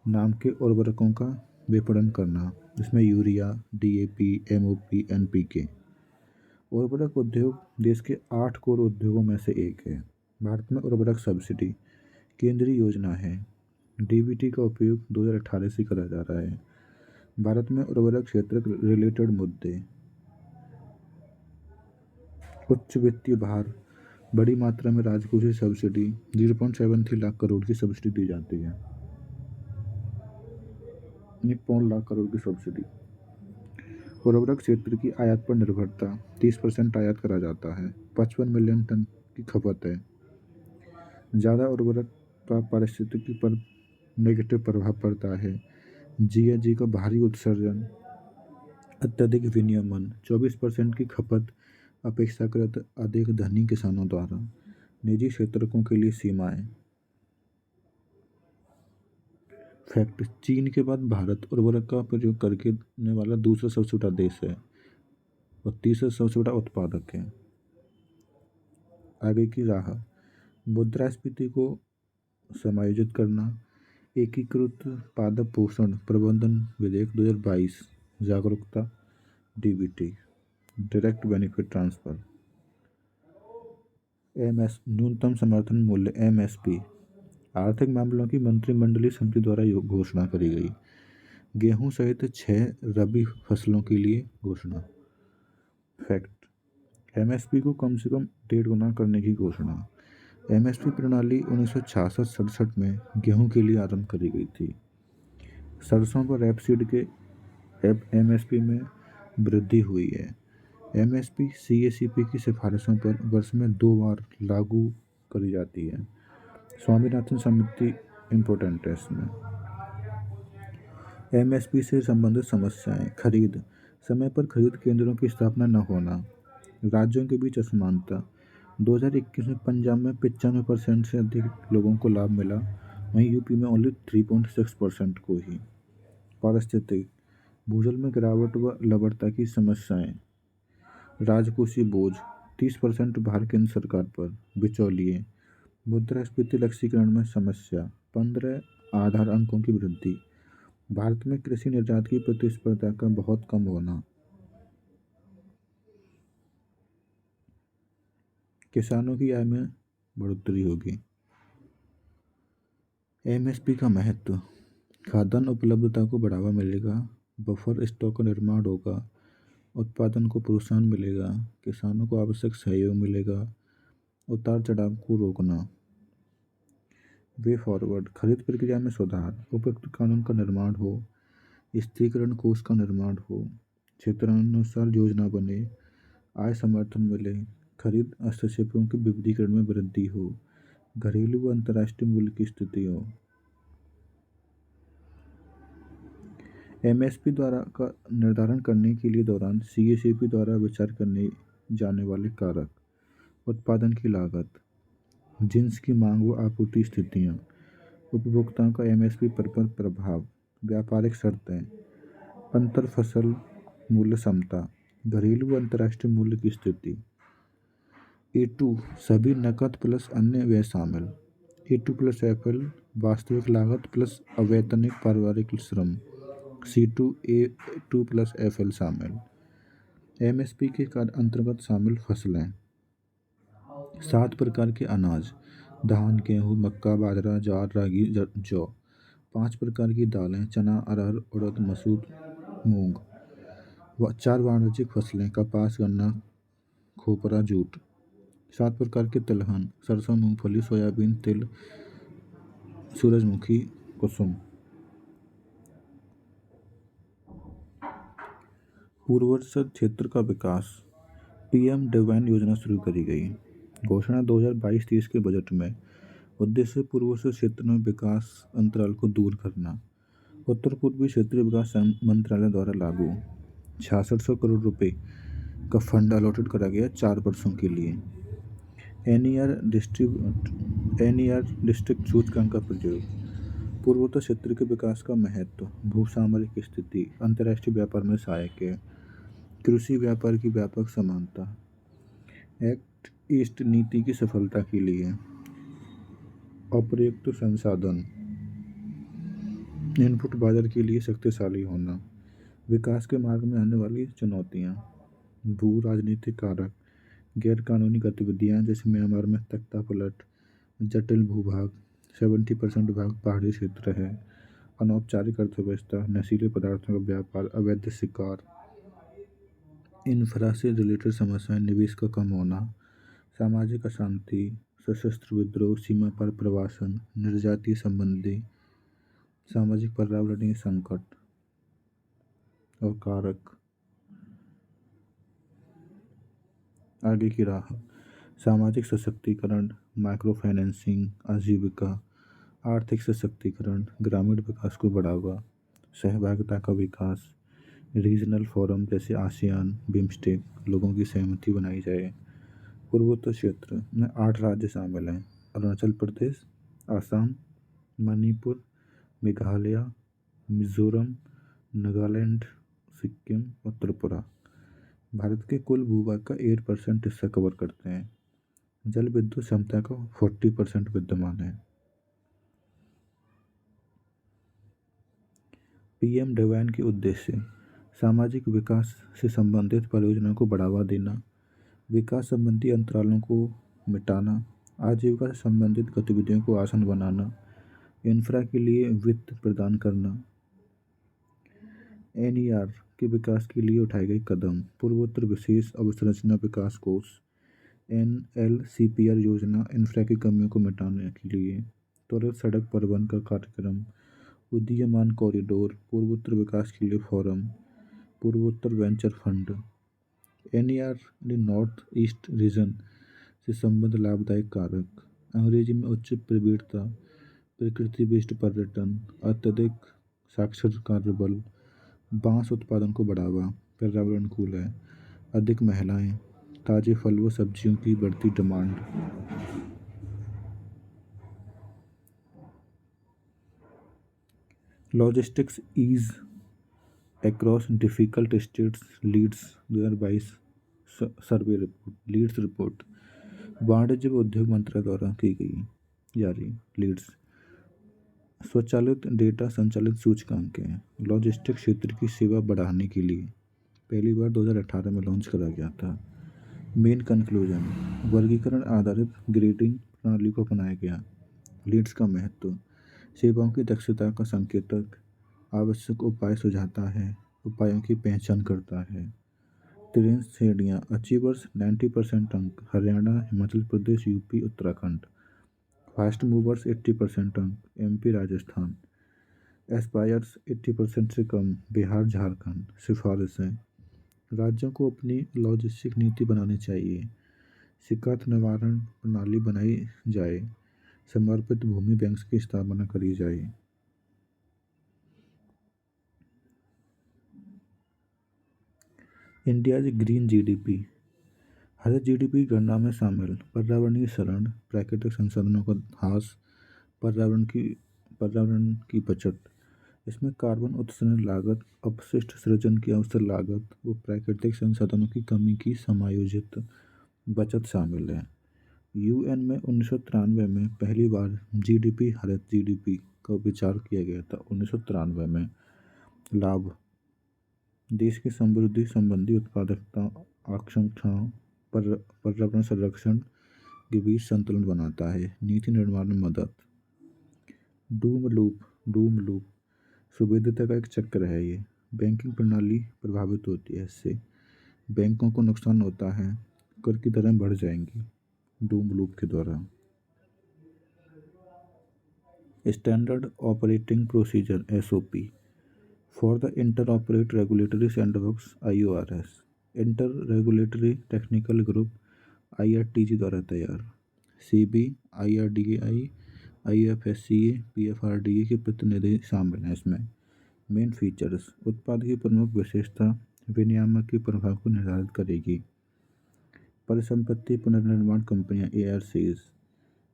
नाम के उर्वरकों का विपणन करना, इसमें यूरिया, DAP, MOP, NPK। उर्वरक उद्योग देश के 8 कोर उद्योगों में से एक है। भारत में उर्वरक सब्सिडी केंद्रीय योजना है। DBT का उपयोग 2018 से करा जा रहा है। भारत में उर्वरक क्षेत्र रिलेटेड मुद्दे, उच्च वित्तीय भार, बड़ी मात्रा में राजकोषीय सब्सिडी, 0.73 लाख करोड़ की सब्सिडी दी जाती है। 1 लाख करोड़ की सब्सिडी। उर्वरक क्षेत्र की आयात पर निर्भरता, 30% आयात करा जाता है। 55 मिलियन टन की खपत है। ज़्यादा उर्वरक का पारिस्थितिकी पर नेगेटिव प्रभाव पड़ता है। GHG का भारी उत्सर्जन, अत्यधिक विनियमन, 24% की खपत अपेक्षाकृत अधिक धनी किसानों द्वारा। निजी क्षेत्रकों के लिए सीमाएं। फैक्ट, चीन के बाद भारत उर्वरक का प्रयोग करने वाला दूसरा सबसे बड़ा देश है और तीसरा सबसे बड़ा उत्पादक है। आगे की राह, मुद्रास्फीति को समायोजित करना, एकीकृत पादप पोषण प्रबंधन विधेयक 2022, जागरूकता, DBT, डायरेक्ट बेनिफिट ट्रांसफर, न्यूनतम समर्थन मूल्य MSP, आर्थिक मामलों की मंत्रिमंडलीय समिति द्वारा घोषणा करी गई। गेहूं सहित 6 रबी फसलों के लिए घोषणा। फैक्ट, MSP को कम से कम 1.5 गुना करने की घोषणा। MSP प्रणाली 1966-67 में गेहूं के लिए आरंभ करी गई थी। सरसों पर रेपसीड के MSP में वृद्धि हुई है। MSP CACP की सिफारिशों पर वर्ष में 2 बार लागू करी जाती है। स्वामीनाथन समिति इम्पोर्टेंट है इसमें। MSP से संबंधित समस्याएं, खरीद, समय पर खरीद केंद्रों की स्थापना न होना, राज्यों के बीच असमानता। 2021 में पंजाब में 95% से अधिक लोगों को लाभ मिला, वहीं यूपी में ओनली 3.6% को ही। पारिस्थितिक, भूजल में गिरावट व लवणता की समस्याएं, राजकोषीय बोझ, 30% भार केंद्र सरकार पर, बिचौलिए, मुद्रास्फीति लक्ष्यीकरण में समस्या, 15 आधार अंकों की वृद्धि, भारत में कृषि निर्यात की प्रतिस्पर्धा का बहुत कम होना, किसानों की आय में बढ़ोतरी होगी। MSP का महत्व, खाद्यान्न उपलब्धता को बढ़ावा मिलेगा, बफर स्टॉक का निर्माण होगा, उत्पादन को प्रोत्साहन मिलेगा, किसानों को आवश्यक सहयोग मिलेगा, उतार चढ़ाव को रोकना। वे फॉरवर्ड, खरीद प्रक्रिया में सुधार, उपयुक्त कानून का निर्माण हो, स्थिरीकरण कोष का निर्माण हो, क्षेत्रानुसार योजना बने, आय समर्थन मिले, खरीद हस्तक्षेपों के विविधीकरण में वृद्धि हो, घरेलू व अंतर्राष्ट्रीय मूल्य की स्थिति हो। MSP द्वारा का निर्धारण करने के लिए दौरान CACP द्वारा विचार करने जाने वाले कारक, उत्पादन की लागत, जिन्स की मांग व आपूर्ति स्थितियाँ, उपभोक्ताओं का MSP पर प्रभाव, व्यापारिक शर्तें, अंतर फसल मूल्य समता, घरेलू व अंतर्राष्ट्रीय मूल्य की स्थिति। A2 सभी नकद प्लस अन्य व्यय शामिल। A2 प्लस FL वास्तविक लागत प्लस अवैतनिक पारिवारिक श्रम। C2 A2 प्लस FL शामिल। MSP के अंतर्गत शामिल फसलें। 7 प्रकार के अनाज: धान, गेहूँ, मक्का, बाजरा, ज्वार, रागी, जौ। 5 प्रकार की दालें: चना, अरहर, उड़द, मसूर, मूंग। 4 वाणिज्यिक फसलें: कपास, गन्ना, खोपरा, जूट। 7 प्रकार के तिलहन: सरसों, मूंगफली, सोयाबीन, तिल, सूरजमुखी, कुसुम। पूर्वोत्तर क्षेत्र का विकास। PM डिवाइन योजना शुरू करी गई। घोषणा 2022-23 के बजट में। उद्देश्य पूर्वोत्तर क्षेत्र में विकास अंतराल को दूर करना। उत्तर पूर्वी क्षेत्रीय विकास मंत्रालय द्वारा लागू। 6600 करोड़ रुपए का फंड अलॉटेड करा गया 4 वर्षों के लिए। NER डिस्ट्रिक्ट सूचकांक का प्रयोग। पूर्वोत्तर क्षेत्र के विकास का महत्व। भूसामरिक स्थिति अंतर्राष्ट्रीय व्यापार में सहायक है। कृषि व्यापार की व्यापक समानता। एक्ट ईस्ट नीति की सफलता के लिए। अप्रयुक्त संसाधन। इनपुट बाजार के लिए शक्तिशाली होना। विकास के मार्ग में आने वाली चुनौतियाँ। भू राजनीतिक कारक। गैर कानूनी गतिविधियाँ जैसे म्यांमार में तख्ता पलट। जटिल भूभाग 70% भाग पहाड़ी क्षेत्र है। अनौपचारिक अर्थव्यवस्था, नशीले पदार्थों का व्यापार, अवैध शिकार। इंफ्रा से रिलेटेड समस्याएं, निवेश का कम होना, सामाजिक अशांति, सशस्त्र विद्रोह, सीमा पर प्रवासन, निर्जातीय संबंधी, सामाजिक पर्यावरणीय संकट और कारक। आगे की राह। सामाजिक सशक्तिकरण, माइक्रो फाइनेंसिंग, आजीविका, आर्थिक सशक्तिकरण, ग्रामीण विकास को बढ़ावा, सहभागिता का विकास, रीजनल फोरम जैसे आसियान, बिम्स्टेक, लोगों की सहमति बनाई जाए। पूर्वोत्तर क्षेत्र में 8 राज्य शामिल हैं: अरुणाचल प्रदेश, असम, मणिपुर, मेघालय, मिजोरम, नागालैंड, सिक्किम और त्रिपुरा। भारत के कुल भूभाग का 8% हिस्सा कवर करते हैं। जल विद्युत क्षमता का 40% विद्यमान है। PM डिवाइन के उद्देश्य। सामाजिक विकास से संबंधित परियोजनाओं को बढ़ावा देना, विकास संबंधी अंतरालों को मिटाना, आजीविका से संबंधित गतिविधियों को आसान बनाना, इंफ्रा के लिए वित्त प्रदान करना। NER के विकास के लिए उठाए गए कदम। पूर्वोत्तर विशेष अवसंरचना विकास कोष NLCPR योजना इंफ्रा की कमियों को मिटाने के लिए। त्वरित सड़क परिवहन का कार्यक्रम, उदीयमान कॉरिडोर, पूर्वोत्तर विकास के लिए फोरम, पूर्वोत्तर venture fund. NER north east region से संबद्ध लाभदायक कारक। अंग्रेजी में उच्च प्रवृत्ता, प्रकृति विशिष्ट पर्यटन, अत्यधिक साक्षर कार्यबल, बांस उत्पादन को बढ़ावा, पर्यावरण अनुकूल है, अधिक महिलाएं, ताजे फल व सब्जियों की बढ़ती demand. Logistics ease across difficult states LEADS 2022 survey report. LEADS report वाणिज्य व उद्योग मंत्रालय द्वारा की गई जारी। लीड्स स्वचालित डेटा संचालित सूचकांक है। लॉजिस्टिक क्षेत्र की सेवा बढ़ाने के लिए पहली बार 2018 में लॉन्च करा गया था। Main conclusion. वर्गीकरण आधारित ग्रेडिंग प्रणाली को अपनाया गया। लीड्स का महत्व। सेवाओं की दक्षता का संकेतक, आवश्यक उपाय सुझाता है, उपायों की पहचान करता है। 3 श्रेणियाँ। अचीवर्स 90% अंक, Haryana, Himachal Pradesh, UP, Uttarakhand. Fast movers 80% अंक, MP, राजस्थान। एस्पायर्स 80% से कम, बिहार, झारखंड। सिफारिशें। राज्यों को अपनी लॉजिस्टिक नीति बनानी चाहिए। शिकायत निवारण प्रणाली बनाई जाए। समर्पित भूमि बैंक की स्थापना करी जाए। India green GDP। हरित GDP गणना में शामिल पर्यावरणीय शरण, प्राकृतिक संसाधनों का ह्रास, पर्यावरण की बचत, इसमें कार्बन उत्सर्जन लागत, अपशिष्ट सृजन की अवसर लागत व प्राकृतिक संसाधनों की कमी की समायोजित बचत शामिल है। यूएन में 1993 में पहली बार जीडीपी, हरित जीडीपी का विचार किया गया था। 1993 में लाभ देश की समृद्धि संबंधी उत्पादकता आकांक्षाओं पर पर्यावरण संरक्षण के बीच संतुलन बनाता है। नीति निर्माण में मदद। डूम लूप सुविधता का एक चक्र है। ये बैंकिंग प्रणाली प्रभावित होती है, इससे बैंकों को नुकसान होता है, कर की दरें बढ़ जाएंगी डूम लूप के द्वारा। Standard operating procedure SOP for the inter operate regulatory sandbox IORS, inter regulatory technical group IRTG द्वारा तैयार। CB, IRDAI, IFSCA, PFRDA के प्रतिनिधि शामिल हैं इसमें। मेन फीचर्स: उत्पाद की प्रमुख विशेषता विनियामक के प्रभाव को निर्धारित करेगी। परिसंपत्ति पुनर्निर्माण कंपनियां ARCs।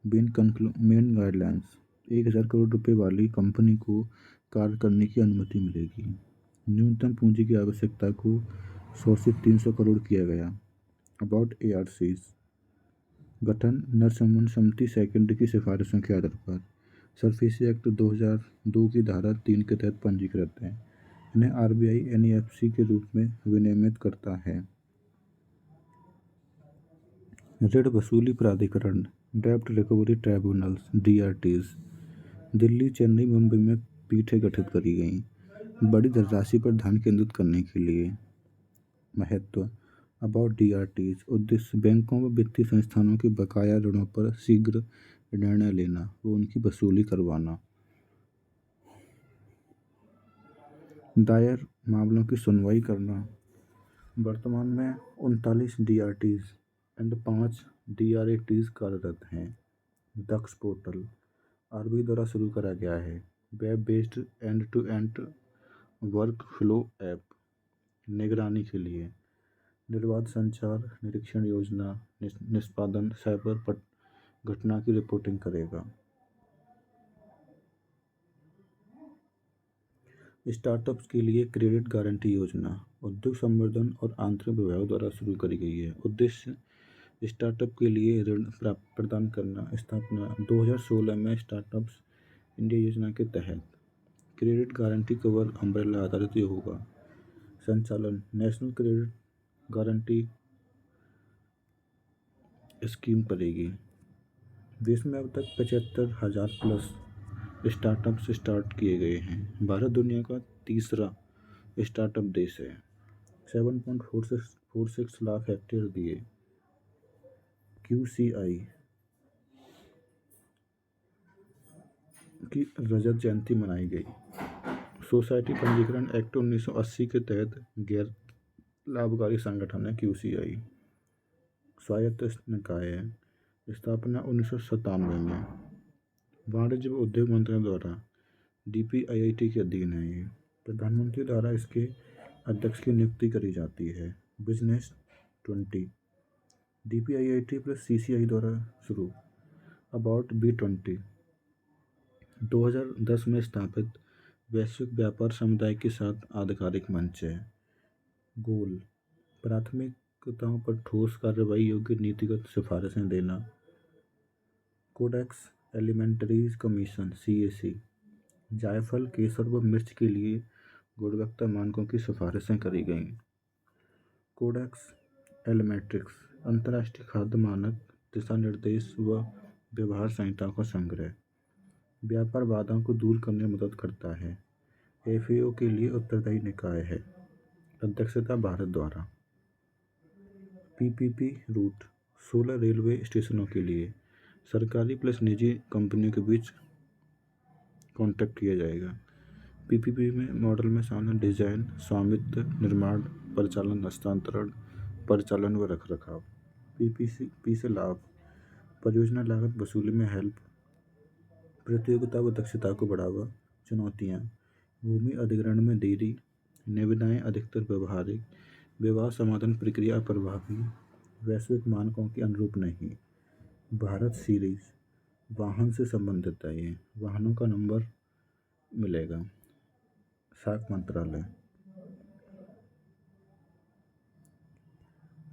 मेन गाइडलाइंस: 1000 करोड़ रुपए वाली कंपनी को कार्य करने की अनुमति मिलेगी। न्यूनतम पूंजी की आवश्यकता को 100 से 300 करोड़ किया गया। अबाउट ARCs: गठन नरसंबंध समिति सेकेंड की सिफारिशों के आधार पर। सरफेसी एक्ट 2002 की धारा 3 के तहत पंजीकृत हैं। इन्हें RBI NEFC के रूप में विनियमित करता है। ऋण वसूली प्राधिकरण डेब्ट recovery tribunals DRTs। Delhi, Chennai, Mumbai में पीठें गठित करी गईं बड़ी धनराशि पर ध्यान केंद्रित करने के लिए। महत्व: अबाउट DRTs उद्देश्य बैंकों व वित्तीय संस्थानों के बकाया ऋणों पर शीघ्र निर्णय लेना व उनकी वसूली करवाना। दायर मामलों की सुनवाई करना। वर्तमान में 39 DRTs एंड 5 DRATs कार्यरत हैं। दक्ष पोर्टल RBI द्वारा शुरू करा गया है। Web based end to end work flow app निगरानी के लिए। निर्बाध संचार निरीक्षण योजना निष्पादन साइबर घटना की रिपोर्टिंग करेगा। स्टार्टअप्स के लिए क्रेडिट गारंटी योजना उद्योग संवर्धन और आंतरिक विभाग द्वारा शुरू करी गई है। उद्देश्य स्टार्टअप के लिए ऋण प्रदान करना। स्थापना 2016 में स्टार्टअप्स इंडिया योजना के तहत क्रेडिट गारंटी कवर अम्ब्रेला आधारित होगा। संचालन नेशनल क्रेडिट गारंटी स्कीम करेगी। देश में अब तक 75,000 प्लस स्टार्टअप्स स्टार्ट किए गए हैं। भारत दुनिया का तीसरा स्टार्टअप देश है। 7.46 लाख हेक्टेयर दिए। QCI की रजत जयंती मनाई गई। सोसाइटी पंजीकरण एक्ट 1980 के तहत गैर लाभकारी संगठन है QCI। स्वायत्त निकाय है। स्थापना 1997 में। वाणिज्य व उद्योग मंत्रालय द्वारा DPIIT के अधीन है। ये प्रधानमंत्री द्वारा इसके अध्यक्ष की नियुक्ति करी जाती है। बिजनेस 20 DPIIT प्लस CCI द्वारा शुरू। अबाउट B20 2010 में स्थापित वैश्विक व्यापार समुदाय के साथ आधिकारिक मंच है। गोल प्राथमिकताओं पर ठोस कार्रवाई योग्य नीतिगत सिफारिशें देना। कोडेक्स एलिमेंटरीज कमीशन CAC जायफल, केसर व मिर्च के लिए गुणवत्ता मानकों की सिफारिशें करी गईं। कोडेक्स एलिमेंट्रिक्स अंतर्राष्ट्रीय खाद्य मानक दिशा निर्देश व व्यवहार संहिताओं का संग्रह। व्यापार बाधाओं को दूर करने में मदद करता है। FAO के लिए उत्तरदायी निकाय है। अध्यक्षता भारत द्वारा। PPP रूट 16 रेलवे स्टेशनों के लिए सरकारी प्लस निजी कंपनियों के बीच कॉन्ट्रैक्ट किया जाएगा। PPP में मॉडल में शामिल डिजाइन, स्वामित्व, निर्माण, परिचालन, हस्तांतरण, परिचालन व रखरखाव। PPP से लाभ परियोजना लागत वसूली में हेल्प, प्रतियोगिता व दक्षता को बढ़ावा। चुनौतियाँ भूमि अधिग्रहण में देरी, निविदाएं अधिकतर व्यवहारिक, विवाद समाधान प्रक्रिया प्रभावी, वैश्विक मानकों के अनुरूप नहीं। भारत सीरीज वाहन से संबंधित है। ये वाहनों का नंबर मिलेगा। साख मंत्रालय।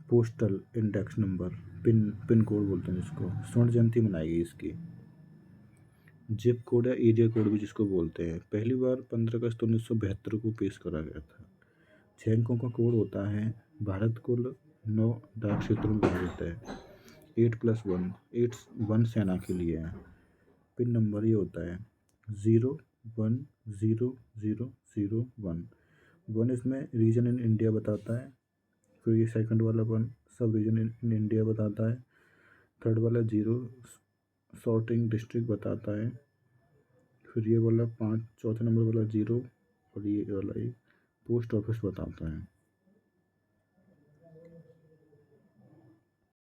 Postal index number, pin code बोलते हैं जिसको, स्वर्ण जयंती मनाई गई इसकी। जिप कोड या एरिया कोड भी जिसको बोलते हैं, पहली बार 15 अगस्त 1972 को पेश करा गया था। 6 अंकों का कोड होता है। भारत कुल 9 डाक क्षेत्रों में विभाजित है। 8+1, 8 1 सेना के लिए है। पिन नंबर ये होता है 010001। 1 इसमें रीजन इन इंडिया बताता है। फिर ये सेकंड वाला 1 सब रीजन इन इंडिया बताता है। थर्ड वाला 0 सॉर्टिंग डिस्ट्रिक्ट बताता है। फिर ये वाला 5 चौथे नंबर वाला 0 और ये वाला 1 पोस्ट ऑफिस बताता है।